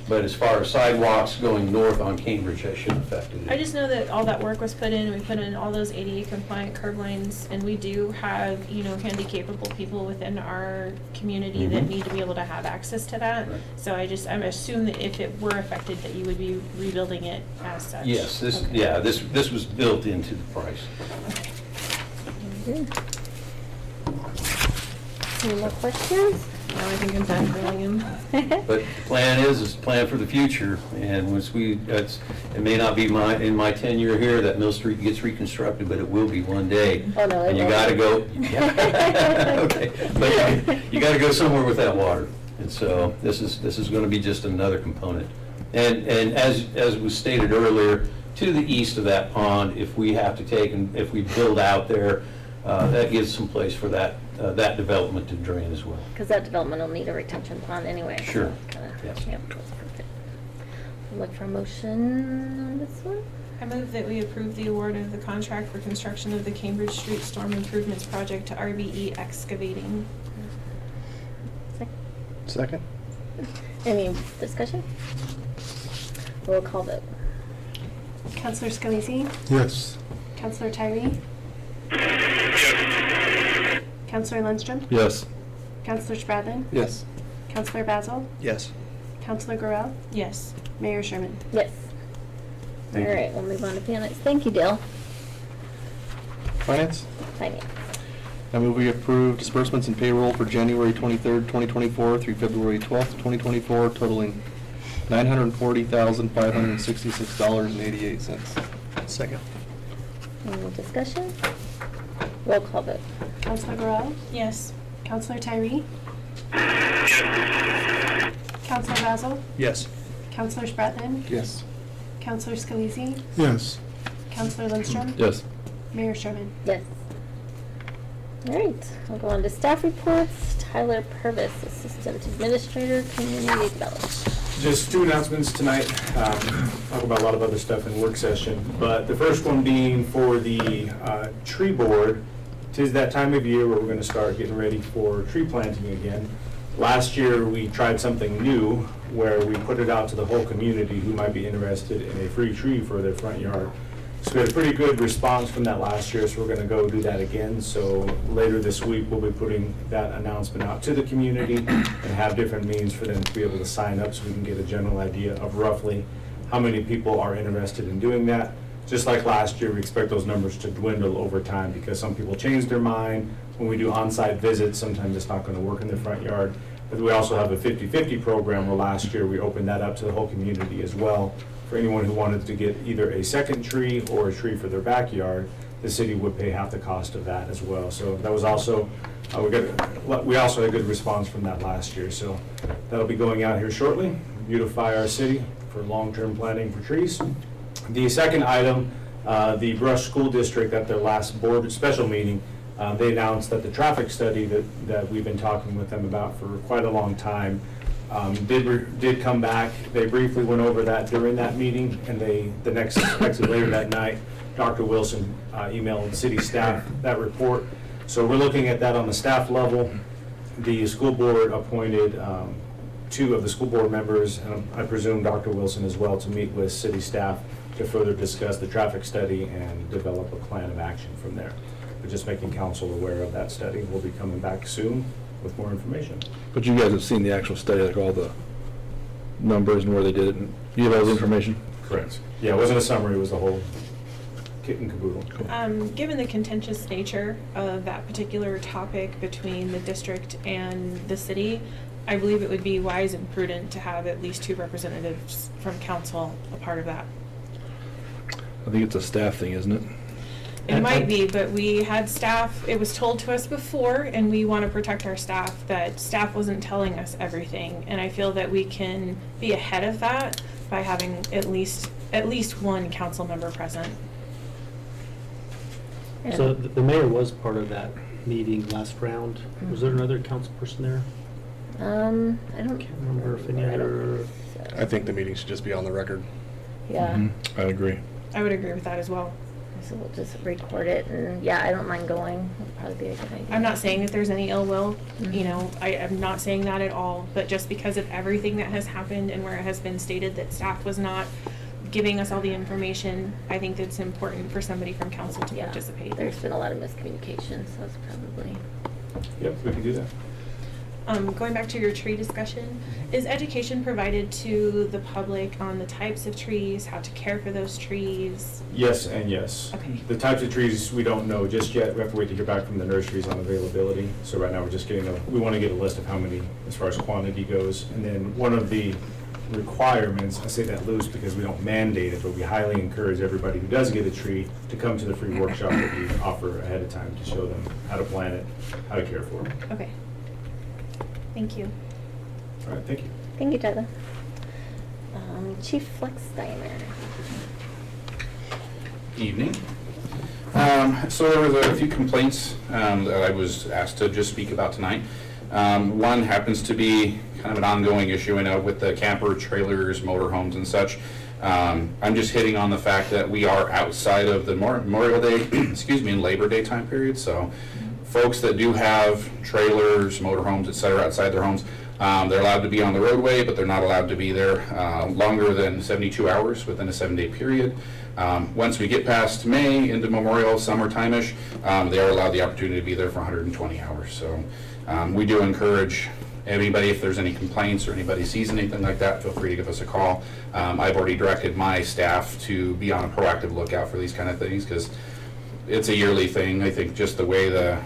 But as far as sidewalks going north on Cambridge, that shouldn't affect it. I just know that all that work was put in, and we put in all those ADA compliant curb lines, and we do have, you know, handy capable people within our community that Mhm. need to be able to have access to that. Right. So I assume that if it were affected, that you would be rebuilding it as such. Yes, Okay. this was built into the price. Good. Any more questions? No, I think I'm done grilling him. But the plan is plan for the future, and once it may not be in my tenure here that Mill Street gets reconstructed, but it will be one day. Oh, no, it And you won't. gotta go, okay, but you gotta go somewhere with that water. And so this is gonna be just another component. And as was stated earlier, to the east of that pond, if we have to take and if we build out there, that gives some place for that development to drain as well. Because that development will need a retention pond anyway. so Sure. kinda- Yes. Yep, that's perfect. I'll look for a motion on this one. I move that we approve the award of the contract for construction of the Cambridge Street Storm Improvements Project to RBE Excavating. Second? Any discussion? Roll call vote. Counselor Scalisi? Yes. Counselor Tyree? Counselor Lundstrom? Yes. Counselor Spradlin? Yes. Counselor Basil? Yes. Counselor Gorell? Yes. Mayor Sherman? Yes. All Thank you. right, we'll move on to finance. Thank you, Dale. Finance? Finance. I move we approve disbursements and payroll for January 23rd, 2024 through February 12th, 2024 totaling $940,566.88. Second. Any discussion? Roll call vote. Counselor Gorell? Yes. Counselor Tyree? Counselor Basil? Yes. Counselor Spradlin? Yes. Counselor Scalisi? Yes. Counselor Lundstrom? Yes. Mayor Sherman? Yes. All right, we'll go on to staff reports. Tyler Purvis, Assistant Administrator, Community Development. Just two announcements tonight. Talk about a lot of other stuff in work session, but the first one being for the tree board. 'Tis that time of year where we're going to start getting ready for tree planting again. Last year, we tried something new where we put it out to the whole community who might be interested in a free tree for their front yard. So we had a pretty good response from that last year, so we're going to go do that again. So later this week, we'll be putting that announcement out to the community and have different means for them to be able to sign up so we can get a general idea of roughly how many people are interested in doing that. Just like last year, we expect those numbers to dwindle over time because some people change their mind. When we do on-site visits, sometimes it's not going to work in their front yard. But we also have a 50-50 program where last year we opened that up to the whole community as well. For anyone who wanted to get either a second tree or a tree for their backyard, the city would pay half the cost of that as well. So that was also, we also had a good response from that last year. So that'll be going out here shortly, beautify our city for long-term planting for trees. The second item, the Brush School District at their last board special meeting, they announced that the traffic study that we've been talking with them about for quite a long time did come back. They briefly went over that during that meeting, and actually later that night, Dr. Wilson emailed city staff that report. So we're looking at that on the staff level. The school board appointed 2 of the school board members, and I presume Dr. Wilson as well, to meet with city staff to further discuss the traffic study and develop a plan of action from there. But just making council aware of that study. We'll be coming back soon with more information. But you guys have seen the actual study, like all the numbers and where they did it, and you have all the information? Correct. Yeah, it wasn't a summary, it was the whole kit and caboodle. Given the contentious nature of that particular topic between the district and the city, I believe it would be wise and prudent to have at least 2 representatives from council a part of that. I think it's a staff thing, isn't it? It might be, but we had staff, it was told to us before, and we want to protect our staff, that staff wasn't telling us everything. And I feel that we can be ahead of that by having at least one council member present. So the mayor was part of that meeting last round. Was there another council person there? I don't Can't remember if any other. I think the meeting should just be on the record. Yeah. Mm-hmm. I agree. I would agree with that as well. So we'll just record it, and yeah, I don't mind going. It'd probably be a good idea. I'm not saying that there's any ill will, you know, I'm not saying that at all, but just because of everything that has happened and where it has been stated that staff was not giving us all the information, I think it's important for somebody from council to participate. There's been a lot of miscommunication, so it's probably. Yep, we can do that. Going back to your tree discussion, is education provided to the public on the types of trees, how to care for those trees? Yes and yes. Okay. The types of trees, we don't know just yet. We have to wait to hear back from the nurseries on availability. So right now, we're just getting we want to get a list of how many, as far as quantity goes. And then one of the requirements, I say that loose because we don't mandate it, but we highly encourage everybody who does get a tree to come to the free workshop that we offer ahead of time to show them how to plant it, how to care for it. Okay. Thank you. All right, thank you. Thank you, Tyler. Chief Flecksteiner. Evening. So there was a few complaints that I was asked to just speak about tonight. One happens to be kind of an ongoing issue, I know, with the camper trailers, motorhomes and such. I'm just hitting on the fact that we are outside of the Memorial Day, excuse me, and Labor Day time period. So folks that do have trailers, motorhomes, et cetera, outside their homes, they're allowed to be on the roadway, but they're not allowed to be there longer than 72 hours within a 7-day period. Once we get past May into Memorial, summertime-ish, they are allowed the opportunity to be there for 120 hours. So we do encourage anybody, if there's any complaints or anybody sees anything like that, feel free to give us a call. I've already directed my staff to be on a proactive lookout for these kind of things because it's a yearly thing. I think just the way the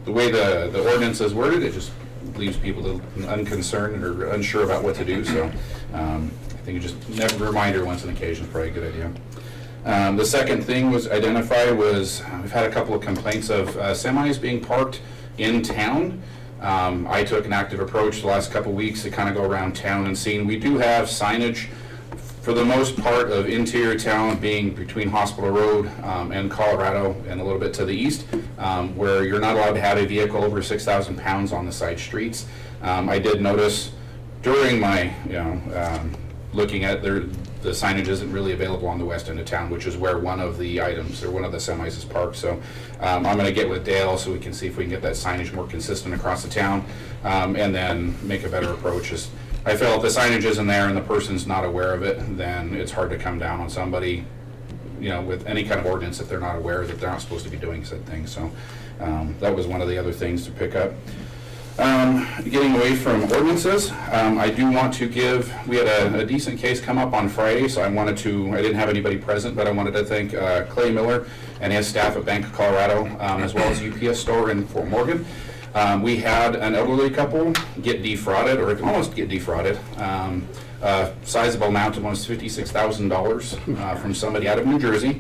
ordinance is worded, it just leaves people unconcerned or unsure about what to do. So I think just a reminder once an occasion is probably a good idea. The second thing was identified was we've had a couple of complaints of semis being parked in town. I took an active approach the last couple of weeks to kind of go around town and seeing. We do have signage for the most part of interior town being between Hospital Road and Colorado and a little bit to the east, where you're not allowed to have a vehicle over 6,000 pounds on the side streets. I did notice during my, looking at the signage isn't really available on the west end of town, which is where one of the items or one of the semis is parked. So I'm going to get with Dale so we can see if we can get that signage more consistent across the town, and then make a better approach. I feel if the signage isn't there and the person's not aware of it, then it's hard to come down on somebody, with any kind of ordinance if they're not aware that they're not supposed to be doing said thing. So that was one of the other things to pick up. Getting away from ordinances, I do want to we had a decent case come up on Friday, so I didn't have anybody present, but I wanted to thank Clay Miller and his staff at Bank of Colorado, as well as UPS store in Fort Morgan. We had an elderly couple get defrauded, or almost get defrauded, a sizable amount, almost $56,000 from somebody out of New Jersey.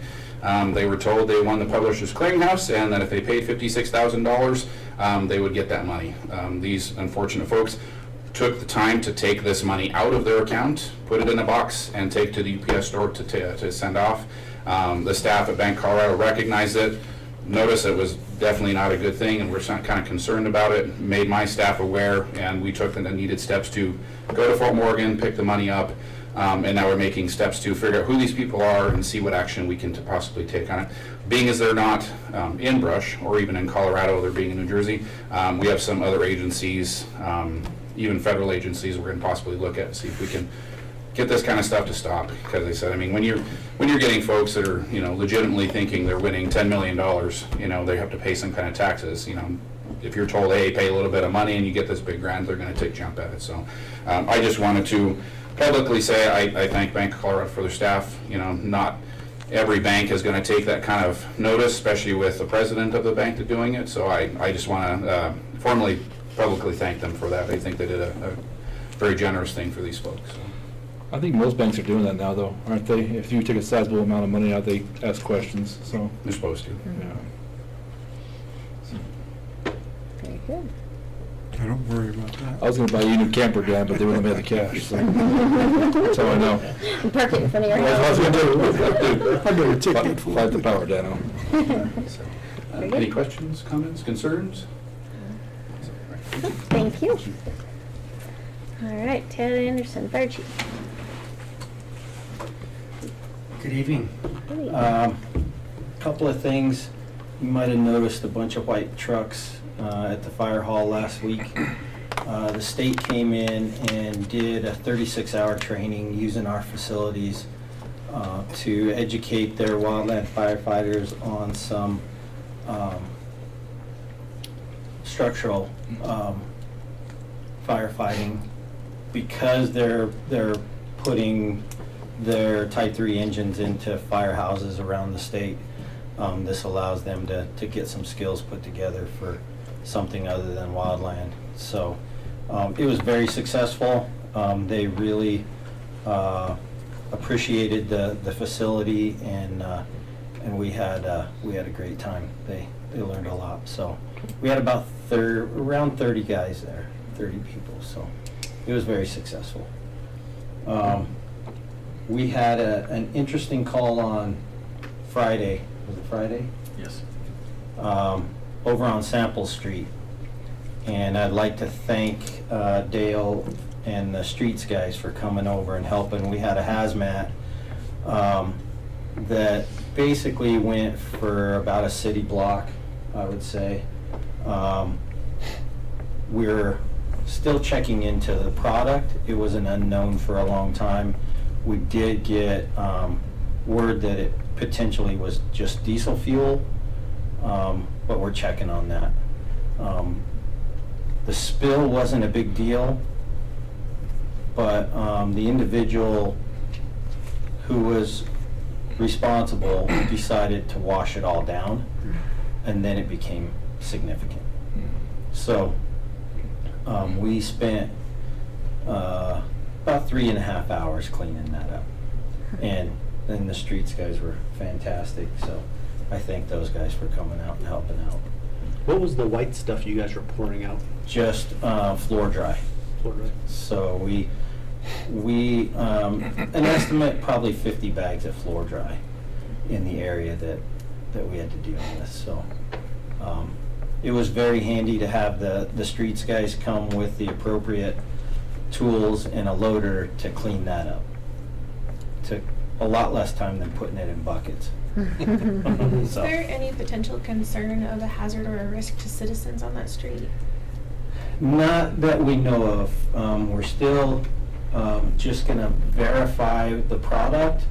They were told they won the Publishers Clearinghouse and that if they paid $56,000, they would get that money. These unfortunate folks took the time to take this money out of their account, put it in a box, and take to the UPS store to send off. The staff at Bank Colorado recognized it, noticed it was definitely not a good thing, and we're kind of concerned about it, made my staff aware, and we took the needed steps to go to Fort Morgan, pick the money up, and now we're making steps to figure out who these people are and see what action we can possibly take on it. Being as they're not in Brush or even in Colorado, they're being in New Jersey, we have some other agencies, even federal agencies, we're going to possibly look at and see if we can get this kind of stuff to stop. Because they said, I mean, when you're getting folks that are legitimately thinking they're winning $10 million, they have to pay some kind of taxes. If you're told, hey, pay a little bit of money and you get this big grant, they're going to take jump at it. So I just wanted to publicly say I thank Bank of Colorado for their staff. Not every bank is going to take that kind of notice, especially with the president of the bank doing it. So I just want to formally, publicly thank them for that. I think they did a very generous thing for these folks. So. I think most banks are doing that now, though, aren't they? If you take a sizable amount of money out, they ask questions. So they're supposed to. Yeah. Very good. I don't worry about that. I was gonna buy you a new camper, Dan, but they wouldn't have the cash, so. That's all I know. And park it in front of your That's house. what I was gonna do. I got a ticket. Fight the power, Dano. Very good. Any questions, comments, concerns? Thank you. All right, Ted Anderson, Fire Chief. Good evening. Good evening. Couple of things. You might have noticed a bunch of white trucks at the fire hall last week. The state came in and did a 36-hour training using our facilities to educate their wildland firefighters on some structural firefighting, because they're putting their Type 3 engines into firehouses around the state. This allows them to get some skills put together for something other than wildland. So it was very successful. They really appreciated the facility, and we had a great time. They learned a lot. So we had about around 30 guys there, 30 people. So it was very successful. We had an interesting call on Friday. Was it Friday? Yes. Over on Sample Street. And I'd like to thank Dale and the streets guys for coming over and helping. We had a hazmat that basically went for about a city block, I would say. We're still checking into the product. It was an unknown for a long time. We did get word that it potentially was just diesel fuel, but we're checking on that. The spill wasn't a big deal, but the individual who was responsible decided to wash it all down, and then it became significant. So we spent about 3.5 hours cleaning that up, and then the streets guys were fantastic. So I thank those guys for coming out and helping out. What was the white stuff you guys were pouring out? Just floor dry. Floor dry. So we an estimate probably 50 bags of floor dry in the area that we had to deal with. So it was very handy to have the streets guys come with the appropriate tools and a loader to clean that up. Took a lot less time than putting it in buckets. Is So, there any potential concern of a hazard or a risk to citizens on that street? not that we know of. We're still just going to verify the product,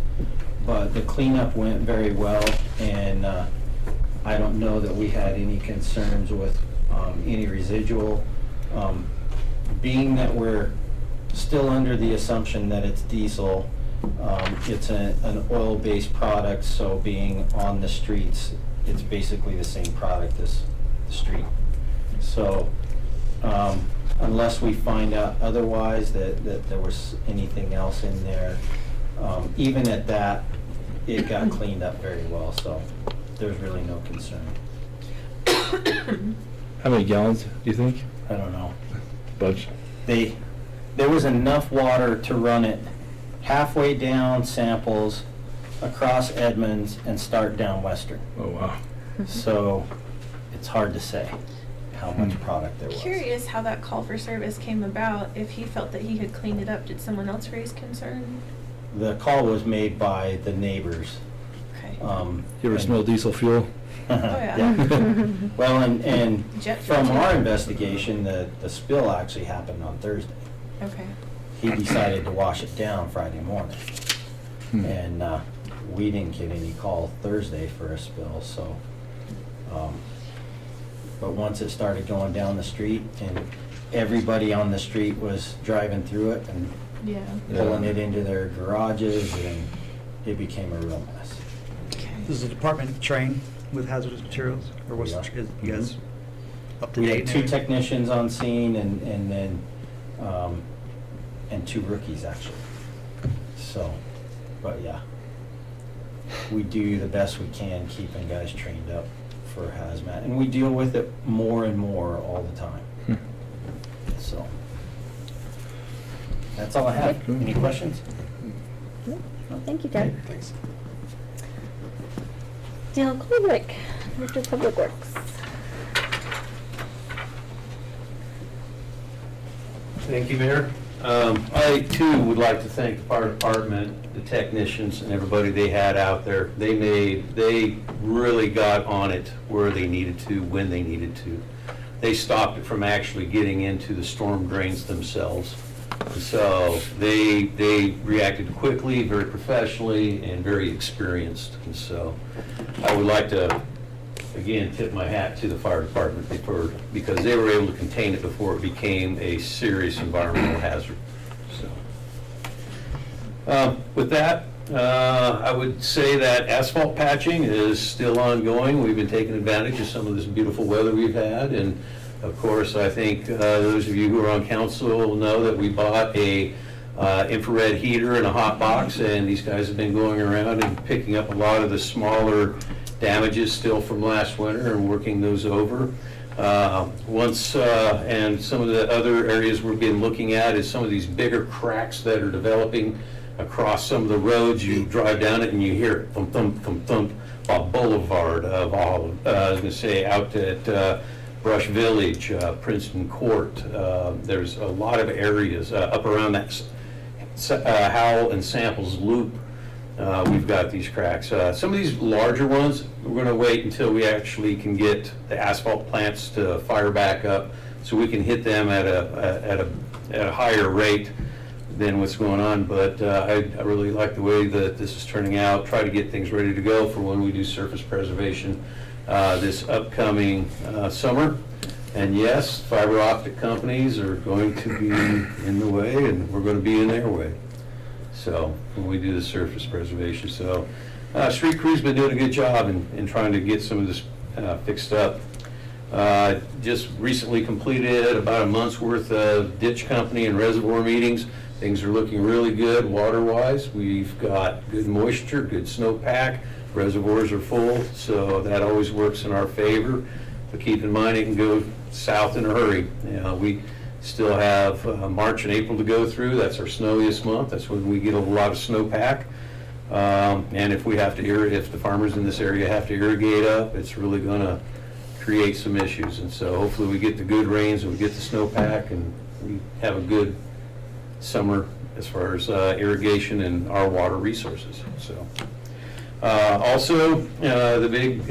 but the cleanup went very well, and I don't know that we had any concerns with any residual. Being that we're still under the assumption that it's diesel, it's an oil-based product, so being on the streets, it's basically the same product as the street. So unless we find out otherwise that there was anything else in there, even at that, it got cleaned up very well, so there's really no concern. How many gallons do you think? I don't know. Bunch. There was enough water to run it halfway down Samples, across Edmonds, and start down Western. Oh, wow. So it's hard to say how much product there was. Curious how that call for service came about. If he felt that he had cleaned it up, did someone else raise concern? The call was made by the neighbors. Okay. You ever smell diesel fuel? yeah. Well, and Jet fuel from too. our investigation, the spill actually happened on Thursday. Okay. He decided to wash it down Friday morning. And we didn't get any call Thursday for a spill, so. But once it started going down the street and everybody on the street was driving through it and Yeah. pulling it into their garages, and it became a real mess. Does the department train with hazardous materials, or what's, Yeah. is you guys up to We date? had 2 technicians on scene and then, and 2 rookies actually. So, but yeah. We do the best we can keeping guys trained up for hazmat, and we deal with it more and more all the time. So that's all I have. Any questions? No. Thank you, Doug. Thanks. Dale Kolwick, Director of Public Works. Thank you, Mayor. I too would like to thank the fire department, the technicians, and everybody they had out there. They really got on it where they needed to, when they needed to. They stopped it from actually getting into the storm drains themselves. So they reacted quickly, very professionally, and very experienced. And so I would like to, again, tip my hat to the fire department because they were able to contain it before it became a serious environmental hazard. So, with that, I would say that asphalt patching is still ongoing. We've been taking advantage of some of this beautiful weather we've had, and of course, I think those of you who are on council know that we bought a infrared heater and a hot box, and these guys have been going around and picking up a lot of the smaller damages still from last winter and working those over. And some of the other areas we've been looking at is some of these bigger cracks that are developing across some of the roads. You drive down it and you hear thump, thump, thump, thump, Boulevard of all, I was going to say out at Brush Village, Princeton Court. There's a lot of areas up around that Howell and Samples Loop. We've got these cracks. Some of these larger ones, we're going to wait until we actually can get the asphalt plants to fire back up so we can hit them at a higher rate than what's going on. But I really like the way that this is turning out. Try to get things ready to go for when we do surface preservation this upcoming summer. And yes, fiber optic companies are going to be in the way, and we're going to be in their way. So when we do the surface preservation. So street crew's been doing a good job in trying to get some of this fixed up. Just recently completed about a month's worth of ditch company and reservoir meetings. Things are looking really good water-wise. We've got good moisture, good snowpack. Reservoirs are full, so that always works in our favor. But keep in mind, it can go south in a hurry. We still have March and April to go through. That's our snowiest month. That's when we get a lot of snowpack. And if we have to if the farmers in this area have to irrigate up, it's really going to create some issues. And so hopefully we get the good rains and we get the snowpack and we have a good summer as far as irrigation and our water resources. So. Also, the big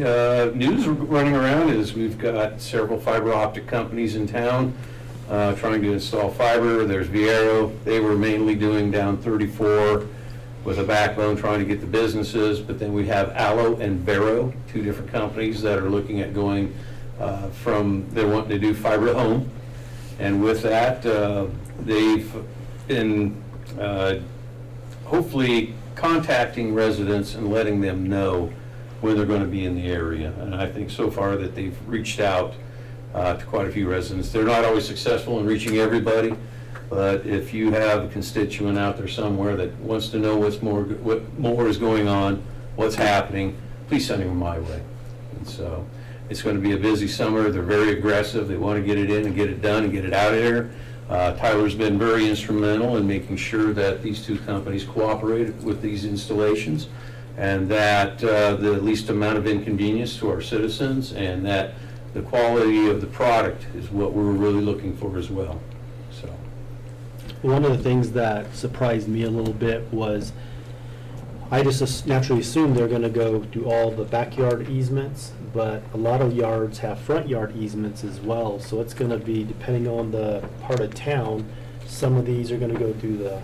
news running around is we've got several fiber optic companies in town trying to install fiber. There's Viero. They were mainly doing down 34 with a backbone trying to get the businesses. But then we have Allo and Vero, two different companies that are looking at going they're wanting to do fiber to home. And with that, they've been hopefully contacting residents and letting them know when they're going to be in the area. And I think so far that they've reached out to quite a few residents. They're not always successful in reaching everybody, but if you have a constituent out there somewhere that wants to know what more is going on, what's happening, please send them my way. And so it's going to be a busy summer. They're very aggressive. They want to get it in and get it done and get it out of there. Tyler's been very instrumental in making sure that these two companies cooperate with these installations and that the least amount of inconvenience to our citizens and that the quality of the product is what we're really looking for as well. So, one of the things that surprised me a little bit was I just naturally assumed they're going to go do all the backyard easements, but a lot of yards have front yard easements as well. So it's going to be, depending on the part of town, some of these are going to go through the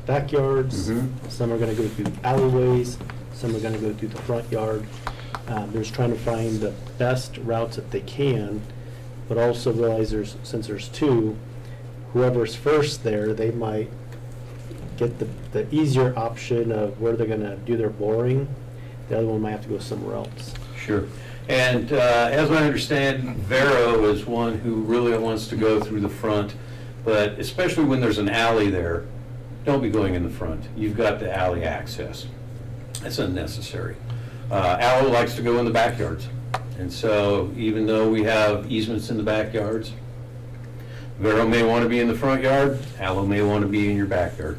backyards, some are going to go through the alleyways, some are going to go through the front yard. They're just trying to find the best routes that they can, but also realize since there's two, whoever's first there, they might get the easier option of where they're going to do their boring. The other one might have to go somewhere else. sure. And as I understand, Vero is one who really wants to go through the front, but especially when there's an alley there, don't be going in the front. You've got the alley access. That's unnecessary. Allo likes to go in the backyards. And so even though we have easements in the backyards, Vero may want to be in the front yard, Aloe may want to be in your backyard.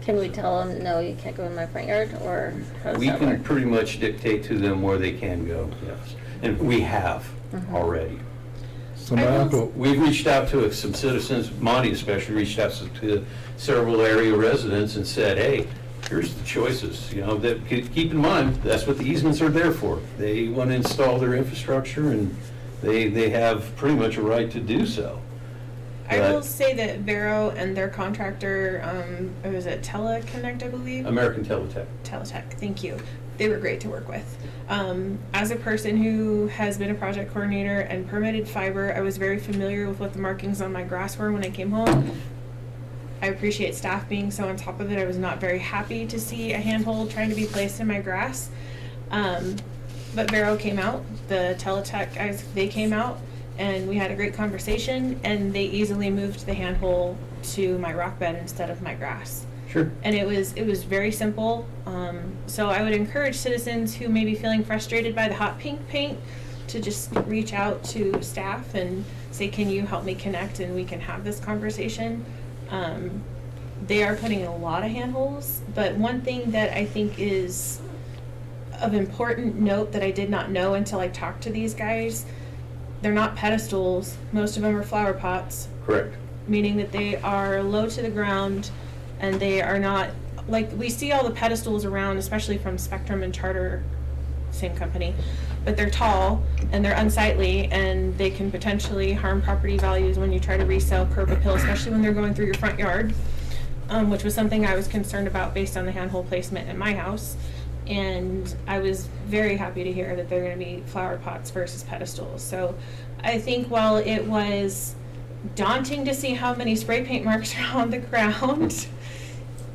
Can we tell them, no, you can't go in my front yard, or how does We that can work? pretty much dictate to them where they can go, yes. And we have already. So my uncle, We've reached out to some citizens, Monty especially reached out to several area residents and said, hey, here's the choices, you know, that, keep in mind, that's what the easements are there for. They want to install their infrastructure and they have pretty much a right to do so. I But will say that Vero and their contractor, was it Teleconnect, I believe? American Teletech. Teletech, thank you. They were great to work with. As a person who has been a project coordinator and permitted fiber, I was very familiar with what the markings on my grass were when I came home. I appreciate staff being so on top of it. I was not very happy to see a handhold trying to be placed in my grass. But Vero came out, the Teletech guys, they came out, and we had a great conversation, and they easily moved the handhold to my rock bed instead of my grass. Sure. And it was very simple. So I would encourage citizens who may be feeling frustrated by the hot pink paint to just reach out to staff and say, can you help me connect and we can have this conversation. They are putting in a lot of handholds, but one thing that I think is of important note that I did not know until I talked to these guys, they're not pedestals. Most of them are flower pots. Correct. Meaning that they are low to the ground and they are not, like, we see all the pedestals around, especially from Spectrum and Charter, same company, but they're tall and they're unsightly and they can potentially harm property values when you try to resell curb appeal, especially when they're going through your front yard, which was something I was concerned about based on the handhold placement in my house. And I was very happy to hear that they're going to be flower pots versus pedestals. So I think while it was daunting to see how many spray paint marks are on the ground,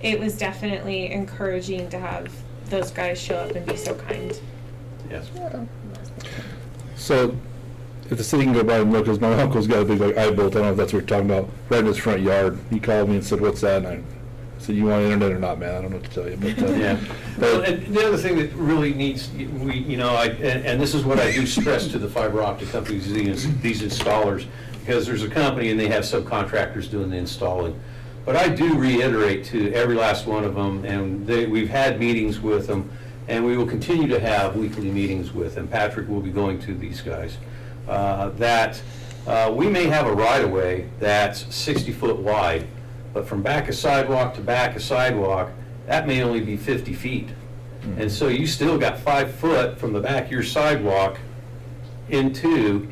it was definitely encouraging to have those guys show up and be so kind. Yes. So, if the city can go by and look, because my uncle's got a big like eye bolt, I don't know if that's what you're talking about, right in his front yard. He called me and said, what's that? And I said, you want internet or not, man? I don't know what to tell you. But, Yeah. Well, and the other thing that really needs, and this is what I do stress to the fiber optic companies, these installers, because there's a company and they have subcontractors doing the installing. But I do reiterate to every last one of them, and we've had meetings with them, and we will continue to have weekly meetings with them. Patrick will be going to these guys. That we may have a right-of-way that's 60 foot wide, but from back of sidewalk to back of sidewalk, that may only be 50 feet. And so you still got 5 foot from the back of your sidewalk into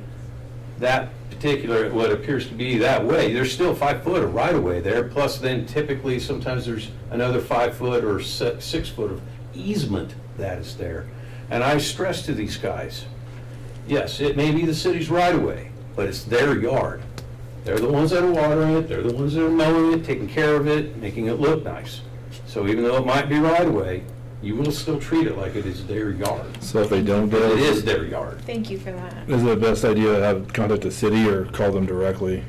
that particular, what appears to be that way. There's still 5 foot of right-of-way there, plus then typically sometimes there's another 5 foot or 6 foot of easement that is there. And I stress to these guys, yes, it may be the city's right-of-way, but it's their yard. They're the ones that are watering it, they're the ones that are mowing it, taking care of it, making it look nice. So even though it might be right-of-way, you will still treat it like it is their yard. So if they don't get It is their yard. Thank you for that. is it the best idea to have contact the city or call them directly?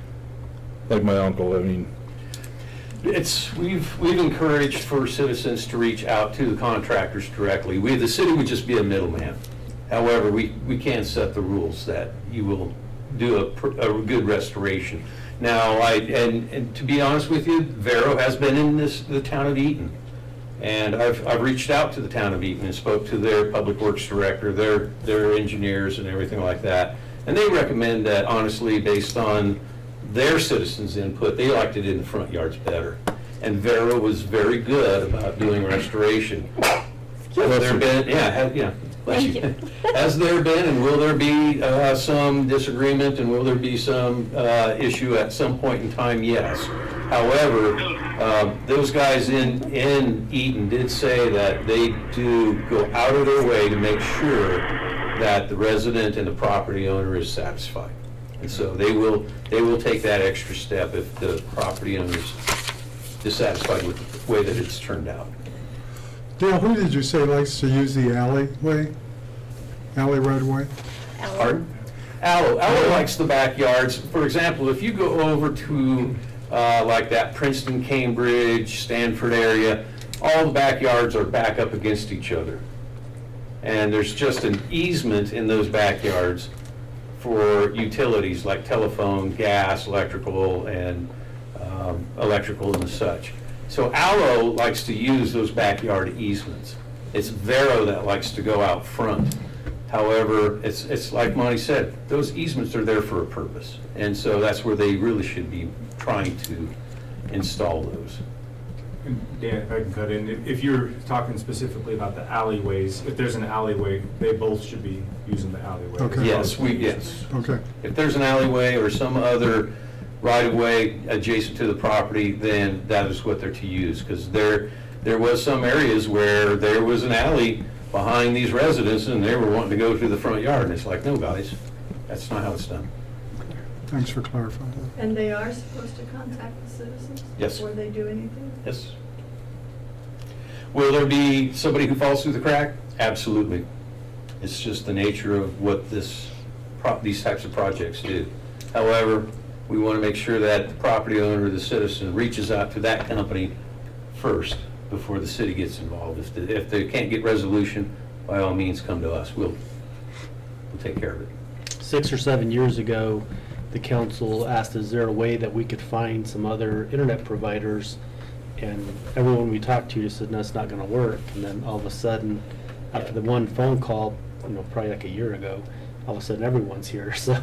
Like my uncle, I mean. We've encouraged for citizens to reach out to the contractors directly. The city would just be a middleman. However, we can set the rules that you will do a good restoration. Now, and to be honest with you, Vero has been in the town of Eaton. And I've reached out to the town of Eaton and spoke to their public works director, their engineers and everything like that. And they recommend that, honestly, based on their citizens' input, they liked it in the front yards better. And Vero was very good about doing restoration. Has there been, bless you. Has there been and will there be some disagreement and will there be some issue at some point in time? Yes. However, those guys in Eaton did say that they do go out of their way to make sure that the resident and the property owner is satisfied. And so they will take that extra step if the property owner is dissatisfied with the way that it's turned out. Dale, who did you say likes to use the alley right away? Pardon? Aloe likes the backyards. For example, if you go over to like that Princeton, Cambridge, Stanford area, all the backyards are back up against each other. And there's just an easement in those backyards for utilities like telephone, gas, electrical, and electrical and such. So Allo likes to use those backyard easements. It's Vero that likes to go out front. However, it's like Monty said, those easements are there for a purpose. And so that's where they really should be trying to install those. And Dan, if I can cut in, if you're talking specifically about the alleyways, if there's an alleyway, they both should be using the alleyway. Okay. Yes, yes. Okay. If there's an alleyway or some other right-of-way adjacent to the property, then that is what they're to use. Because there was some areas where there was an alley behind these residences and they were wanting to go through the front yard. And it's like, no, guys, that's not how it's done. Thanks for clarifying. And they are supposed to contact the citizens? Yes. Before they do anything? Yes. Will there be somebody who falls through the crack? Absolutely. It's just the nature of what these types of projects do. However, we want to make sure that the property owner or the citizen reaches out to that company first before the city gets involved. If they can't get resolution, by all means, come to us. We'll take care of it. 6 or 7 years ago, the council asked, is there a way that we could find some other internet providers? And everyone we talked to just said, no, it's not going to work. And then all of a sudden, after the one phone call, probably like a year ago, all of a sudden everyone's here. So,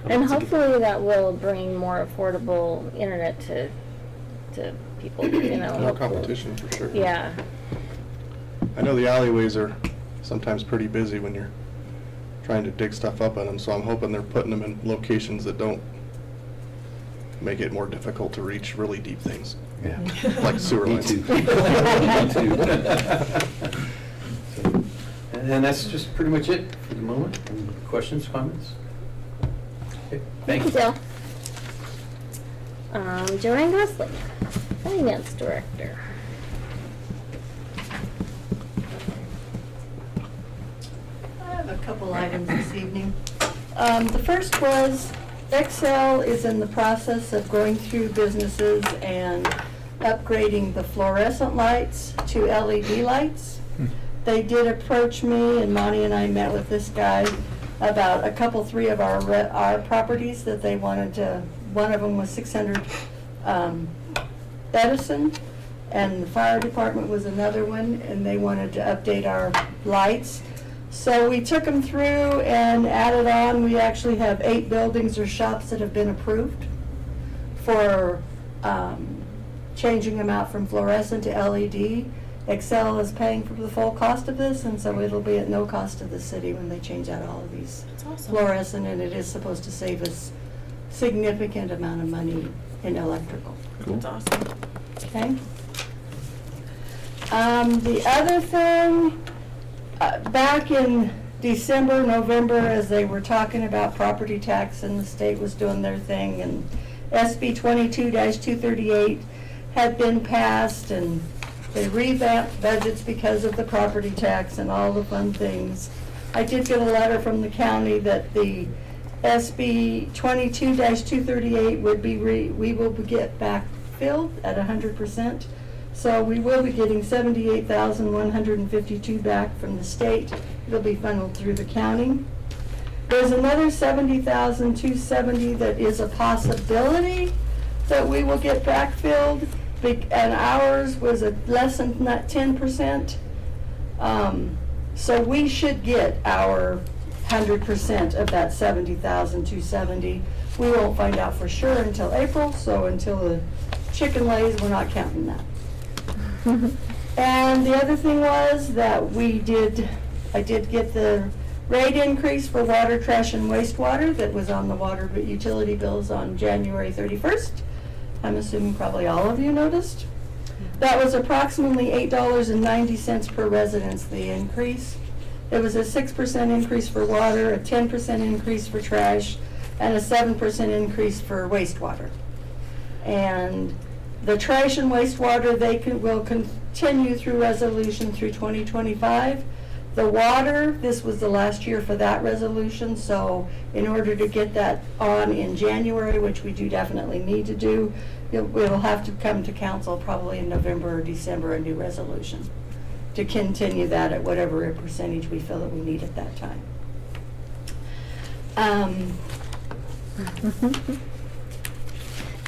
And hopefully that will bring more affordable internet to people, More competition for sure. Yeah. I know the alleyways are sometimes pretty busy when you're trying to dig stuff up in them, so I'm hoping they're putting them in locations that don't make it more difficult to reach really deep things. Yeah. Like sewer lines. Me too. And that's just pretty much it for the moment. Any questions, comments? Okay, Thank you, Dale. Joanne Gosling, Finance Director. I have a couple items this evening. The first was Excel is in the process of going through businesses and upgrading the fluorescent lights to LED lights. They did approach me, and Monty and I met with this guy about three of our properties that they wanted to. One of them was 600 Edison, and the fire department was another one, and they wanted to update our lights. So we took them through and added on. We actually have 8 buildings or shops that have been approved for changing them out from fluorescent to LED. Excel is paying for the full cost of this, and so it'll be at no cost to the city when they change out all of these fluorescent, and it is supposed to save us significant amount of money in electrical. Cool. That's awesome. Okay. The other thing, back in December, November, as they were talking about property tax and the state was doing their thing, and SB 22-238 had been passed, and they revamped budgets because of the property tax and all the fun things. I did get a letter from the county that the SB 22-238 would be we will get backfilled at 100%. So we will be getting $78,152 back from the state. It'll be funneled through the county. There's another $70,270 that is a possibility that we will get backfilled, and ours was less than 10%. So we should get our 100% of that $70,270. We won't find out for sure until April, so until the chicken lays, we're not counting that. And the other thing was that I did get the rate increase for water, trash, and wastewater that was on the water utility bills on January 31st. I'm assuming probably all of you noticed. That was approximately $8.90 per residence, the increase. It was a 6% increase for water, a 10% increase for trash, and a 7% increase for wastewater. And the trash and wastewater, will continue through resolution through 2025. The water, this was the last year for that resolution, so in order to get that on in January, which we do definitely need to do, we'll have to come to council probably in November or December, a new resolution to continue that at whatever percentage we feel that we need at that time. Can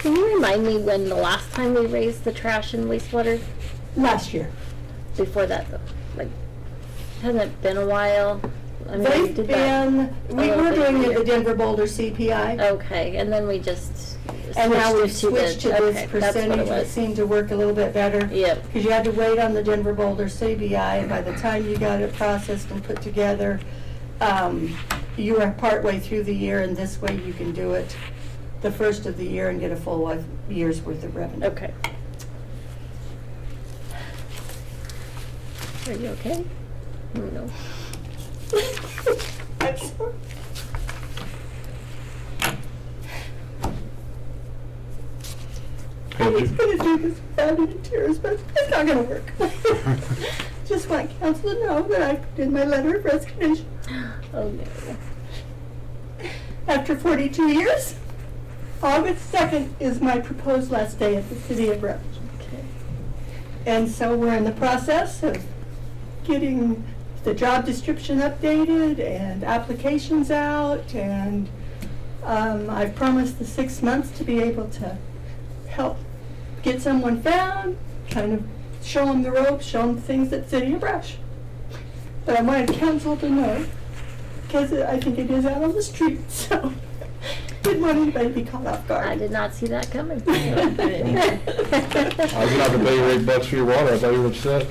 you remind me when the last time we raised the trash and wastewater? Last year. Before that, though? Like, hasn't it been a while? I mean, They've did that been, a we little were bit doing it here. the Denver Boulder CPI. Okay, and then we just And now we've switched it switched to okay, this that's what it percentage that was. seemed to work a little bit better. Yep. Because you had to wait on the Denver Boulder CBI, and by the time you got it processed and put together, you were partway through the year, and this way you can do it the first of the year and get a full year's worth of revenue. Okay. Are you okay? No. I'm sorry. I was gonna do this without any tears, but it's not gonna work. Just want council to know that I did my letter of resignation. Oh no. After 42 years, August 2nd is my proposed last day at the city of Rutledge. Okay. And so we're in the process of getting the job description updated and applications out, and I've promised the 6 months to be able to help get someone found, kind of show them the ropes, show them things at City of Brush. But I wanted council to know, because I think it is out on the street, so didn't want anybody to be caught off guard. I did not see that coming. I was gonna have to pay you $8 for your water. I thought you were upset.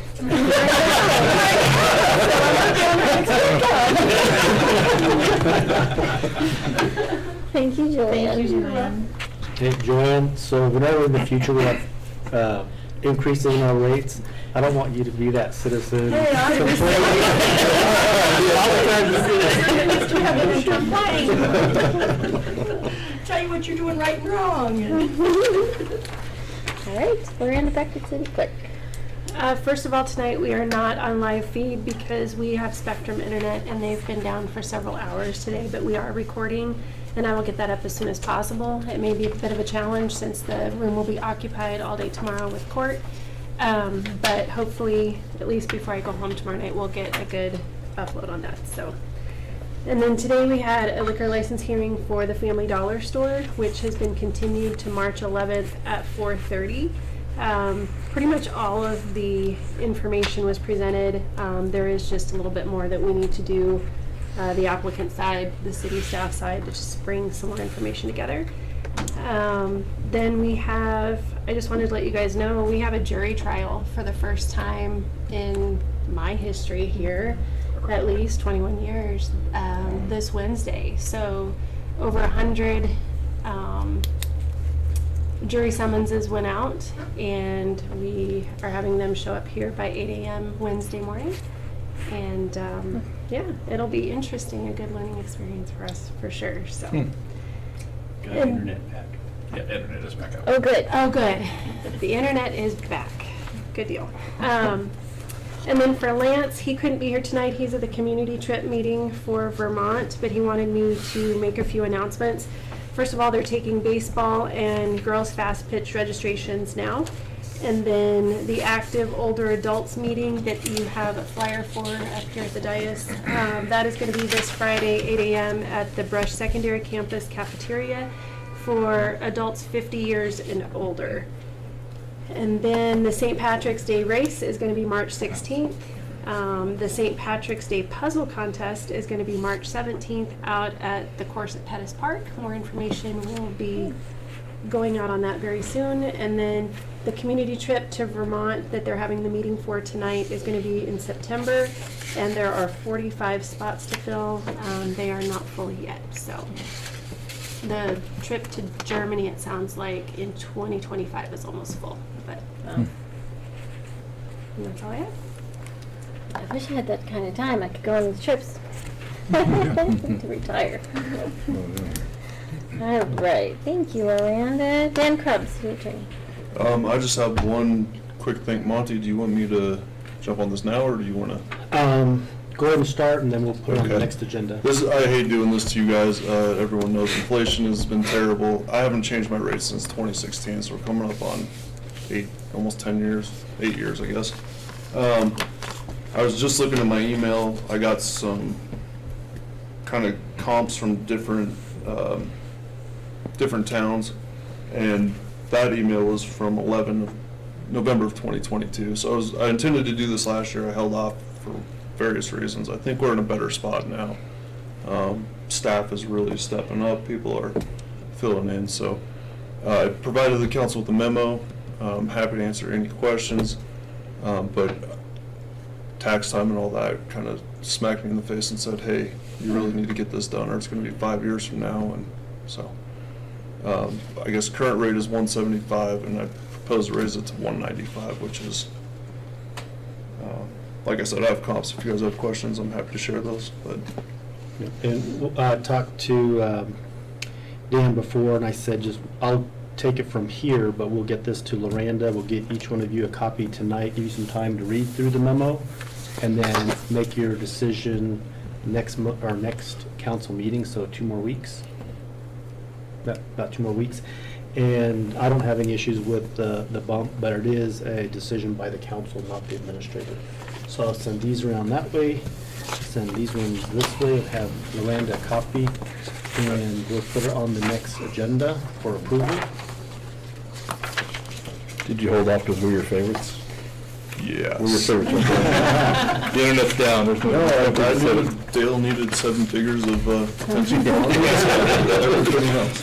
Thank you, Joanne. Thank you, Joanne. Hey, Joanne, so whenever in the future we have increases in our rates, I don't want you to be that citizen. Hey, I tell you what you're doing right and wrong. All right, Lorraine, back to City Clerk. First of all, tonight we are not on live feed because we have Spectrum Internet and they've been down for several hours today, but we are recording and I will get that up as soon as possible. It may be a bit of a challenge since the room will be occupied all day tomorrow with court, but hopefully, at least before I go home tomorrow night, we'll get a good upload on that. So. And then today we had a liquor license hearing for the Family Dollar store, which has been continued to March 11th at 4:30. Pretty much all of the information was presented. There is just a little bit more that we need to do, the applicant side, the city staff side, to just bring some more information together. Then we have, I just wanted to let you guys know, we have a jury trial for the first time in my history here, at least 21 years, this Wednesday. So over 100 jury summonses went out, and we are having them show up here by 8 a.m. Wednesday morning. And yeah, it'll be interesting, a good learning experience for us for sure. So. Got internet back. Yeah, internet is back up. Oh, good. Oh, good. The internet is back. Good deal. And then for Lance, he couldn't be here tonight. He's at the community trip meeting for Vermont, but he wanted me to make a few announcements. First of all, they're taking baseball and girls fast pitch registrations now. And then the active older adults meeting that you have a flyer for up here at the dais, that is going to be this Friday, 8 a.m. at the Brush Secondary Campus cafeteria for adults 50 years and older. And then the St. Patrick's Day race is going to be March 16th. The St. Patrick's Day puzzle contest is going to be March 17th out at the course at Pettis Park. More information will be going out on that very soon. And then the community trip to Vermont that they're having the meeting for tonight is going to be in September, and there are 45 spots to fill. They are not fully yet. So the trip to Germany, it sounds like, in 2025 is almost full. But that's all I have. I wish I had that kind of time. I could go on these trips to retire. All right. Thank you, Miranda. Dan Krebs, your attorney. I just have one quick thing. Monty, do you want me to jump on this now, or do you want to? Go ahead and start, and then we'll put it on the next agenda. I hate doing this to you guys. Everyone knows inflation has been terrible. I haven't changed my rates since 2016, so we're coming up on almost 10 years, 8 years, I guess. I was just looking at my email. I got some kind of comps from different different towns, and that email was from November of 2022. So I intended to do this last year. I held off for various reasons. I think we're in a better spot now. Staff is really stepping up. People are filling in. So I provided the council with a memo. I'm happy to answer any questions, but tax time and all that kind of smacked me in the face and said, hey, you really need to get this done or it's going to be 5 years from now. And so I guess current rate is 175 and I propose to raise it to 195, which is, like I said, I have comps. If you guys have questions, I'm happy to share those. But And I talked to Dan before, and I said, I'll take it from here, but we'll get this to Loranda. We'll get each one of you a copy tonight, give you some time to read through the memo, and then make your decision next council meeting, so 2 more weeks. About 2 more weeks. And I don't have any issues with the bump, but it is a decision by the council, not the administrator. So I'll send these around that way, send these ones this way, and have Loranda a copy, and we'll put it on the next agenda for approval. Did you hold off because we're your favorites? yeah. We're your favorites. The internet's down. There's no. Dale needed 7 figures of attention from everybody else.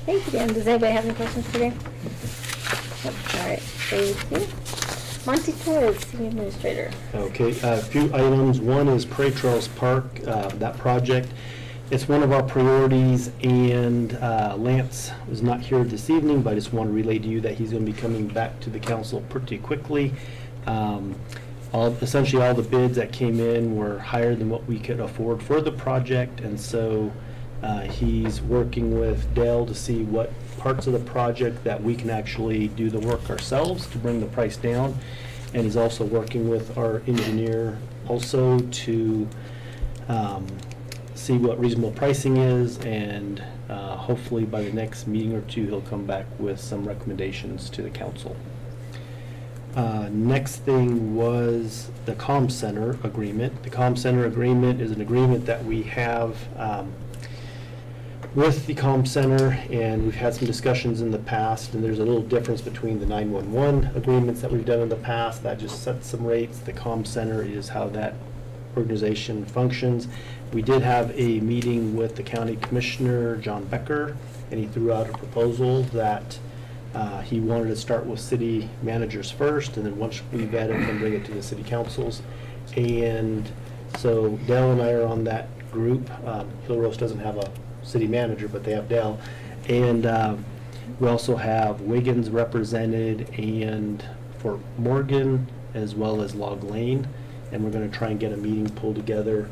Thank you, Dan. Does anybody have any questions for Dan? Yep. All right. Thank you. Monty Torres, Senior Administrator. Okay, a few items. One is Prairie Trails Park, that project. It's one of our priorities, and Lance was not here this evening, but I just want to relay to you that he's going to be coming back to the council pretty quickly. Essentially all the bids that came in were higher than what we could afford for the project, and so he's working with Dale to see what parts of the project that we can actually do the work ourselves to bring the price down. And he's also working with our engineer also to see what reasonable pricing is, and hopefully by the next meeting or 2 he'll come back with some recommendations to the council. Next thing was the comm center agreement. The comm center agreement is an agreement that we have with the comm center, and we've had some discussions in the past, and there's a little difference between the 911 agreements that we've done in the past that just sets some rates. The comm center is how that organization functions. We did have a meeting with the county commissioner, John Becker, and he threw out a proposal that he wanted to start with city managers first, and then once we vet it, then bring it to the city councils. And so Dale and I are on that group. Hillrose doesn't have a city manager, but they have Dale. And we also have Wiggins represented, and Fort Morgan, as well as Log Lane. And we're going to try and get a meeting pulled together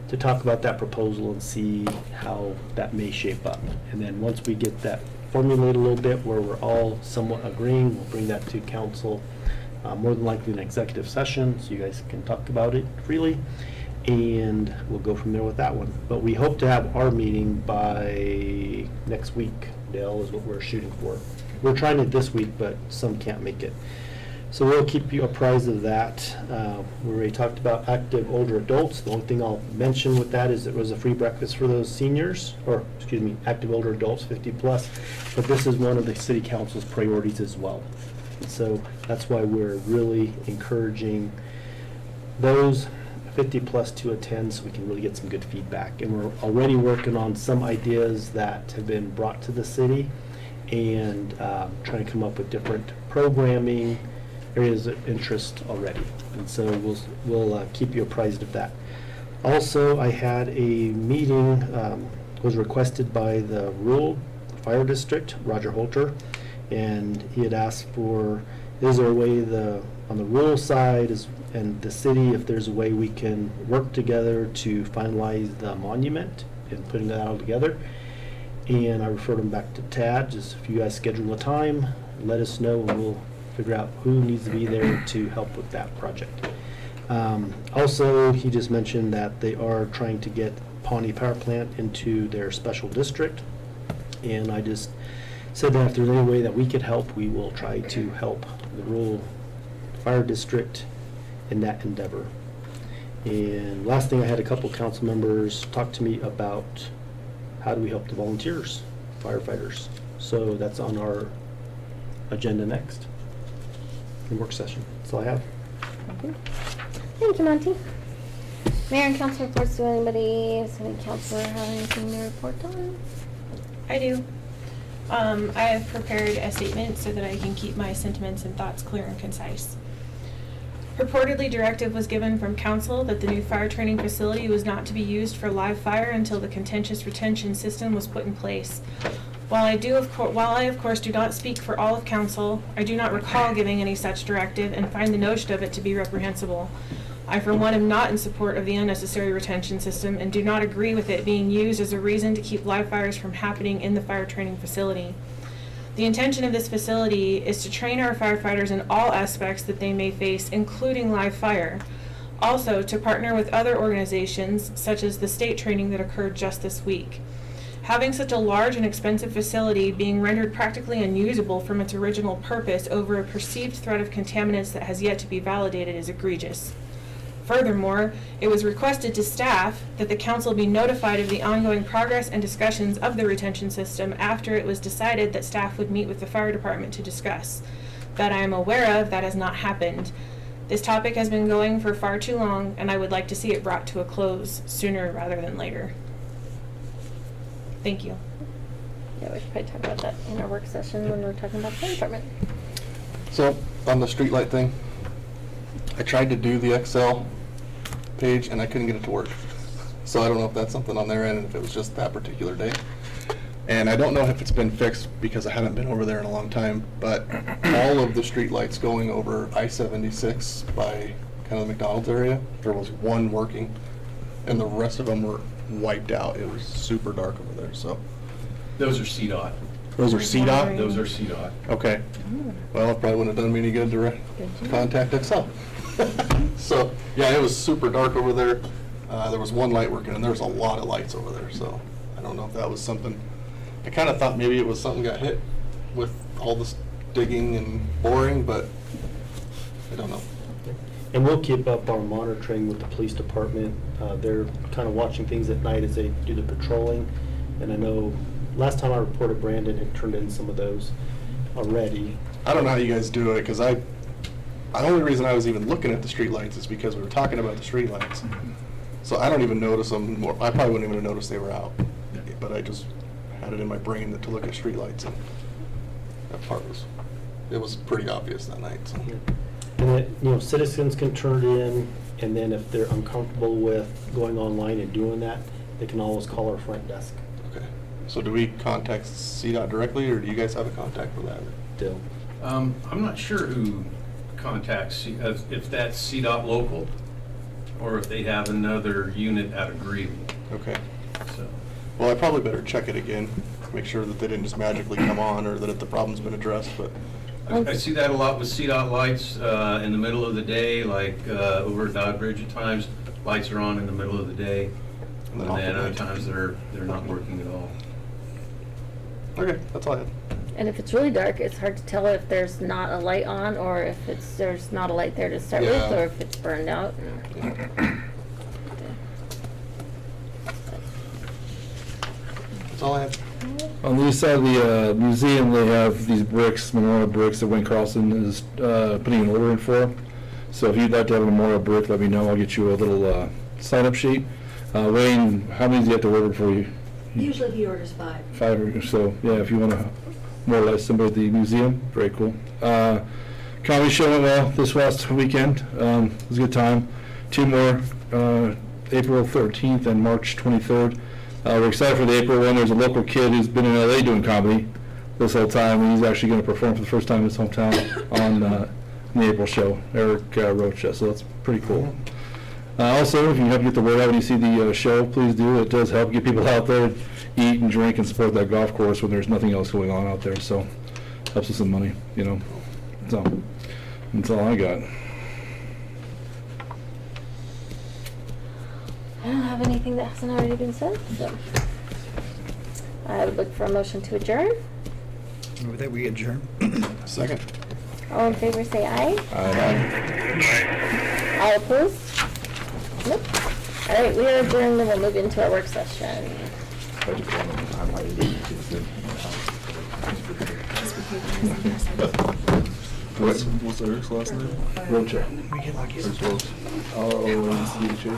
to talk about that proposal and see how that may shape up. And then once we get that formulated a little bit where we're all somewhat agreeing, we'll bring that to council, more than likely in an executive session, so you guys can talk about it freely, and we'll go from there with that one. But we hope to have our meeting by next week, Dale, is what we're shooting for. We're trying it this week, but some can't make it. So we'll keep you apprised of that. We already talked about active older adults. The only thing I'll mention with that is it was a free breakfast for those seniors, or excuse me, active older adults 50 plus. But this is one of the city council's priorities as well. And so that's why we're really encouraging those 50 plus to attend, so we can really get some good feedback. And we're already working on some ideas that have been brought to the city, and trying to come up with different programming areas of interest already. And so we'll keep you apprised of that. Also, I had a meeting, was requested by the rural fire district, Roger Holter, and he had asked for, is there a way on the rural side and the city, if there's a way we can work together to finalize the monument and putting that all together. And I referred him back to Tad. Just if you guys schedule a time, let us know, and we'll figure out who needs to be there to help with that project. Also, he just mentioned that they are trying to get Pawnee Power Plant into their special district, and I just said that if there's any way that we could help, we will try to help the rural fire district in that endeavor. And last thing, I had a couple council members talk to me about how do we help the volunteers, firefighters. So that's on our agenda next, in work session. That's all I have. Thank you, Monty. Mayor and council reports. Do anybody, does any councilor have anything to report on? I do. I have prepared a statement so that I can keep my sentiments and thoughts clear and concise. Purportedly, directive was given from council that the new fire training facility was not to be used for live fire until the contentious retention system was put in place. While I of course do not speak for all of council, I do not recall giving any such directive and find the notion of it to be reprehensible. I for one am not in support of the unnecessary retention system and do not agree with it being used as a reason to keep live fires from happening in the fire training facility. The intention of this facility is to train our firefighters in all aspects that they may face, including live fire. Also, to partner with other organizations, such as the state training that occurred just this week. Having such a large and expensive facility being rendered practically unusable from its original purpose over a perceived threat of contaminants that has yet to be validated is egregious. Furthermore, it was requested to staff that the council be notified of the ongoing progress and discussions of the retention system after it was decided that staff would meet with the fire department to discuss. That I am aware of, that has not happened. This topic has been going for far too long, and I would like to see it brought to a close sooner rather than later. Thank you. Yeah, we should probably talk about that in our work session when we're talking about the fire department. So, on the streetlight thing, I tried to do the Excel page and I couldn't get it to work. So I don't know if that's something on their end and if it was just that particular day. And I don't know if it's been fixed because I haven't been over there in a long time, but all of the streetlights going over I-76 by kind of the McDonald's area, there was one working and the rest of them were wiped out. It was super dark over there, so. Those are CDOT. Those are CDOT? Those are CDOT. Okay. Well, it probably wouldn't have done me any good to contact Excel. So, yeah, it was super dark over there. There was one light working, and there was a lot of lights over there, so I don't know if that was something. I kind of thought maybe it was something got hit with all this digging and boring, but I don't know. And we'll keep up our monitoring with the police department. They're kind of watching things at night as they do the patrolling. And I know last time I reported, Brandon had turned in some of those already. I don't know how you guys do it, because the only reason I was even looking at the streetlights is because we were talking about the streetlights. So I don't even notice them more. I probably wouldn't even have noticed they were out. But I just had it in my brain to look at streetlights, and that part it was pretty obvious that night. So. And that, citizens can turn it in, and then if they're uncomfortable with going online and doing that, they can always call our front desk. Okay. So do we contact CDOT directly, or do you guys have a contact for that? Dill. I'm not sure who contacts, if that's CDOT local, or if they have another unit out of Greeley. Okay. So. Well, I probably better check it again, make sure that they didn't just magically come on, or that the problem's been addressed, but. I see that a lot with CDOT lights in the middle of the day, like over at Dodd Bridge at times. Lights are on in the middle of the day, and then other times they're not working at all. Okay, that's all I had. And if it's really dark, it's hard to tell if there's not a light on, or if there's not a light there to start with, or if it's burned out. That's all I have. On the east side of the museum, they have these bricks, memorial bricks that Wayne Carlson is putting an order in for. So if you'd like to have a memorial brick, let me know. I'll get you a little sign-up sheet. Wayne, how many do you have to order for you? Usually he orders 5. 5 or so. Yeah, if you want to memorialize somebody at the museum, very cool. Comedy show went well this last weekend. It was a good time. 2 more, April 13th and March 23rd. We're excited for the April one. There's a local kid who's been in LA doing comedy this whole time, and he's actually going to perform for the first time in his hometown on the April show, Eric Rocha, so that's pretty cool. Also, if you help get the word out when you see the show, please do. It does help get people out there, eat and drink and support that golf course when there's nothing else going on out there, so helps with some money, So, that's all I got. I don't have anything that hasn't already been said, so I would look for a motion to adjourn. Move that we adjourn. Second. All in favor say aye. Aye. All opposed? Nope. All right, we are adjourned and we'll move into our work session. What's Eric's last name? Rocha. We get lucky. Eric's Rocha. R-O-N-C-H-A.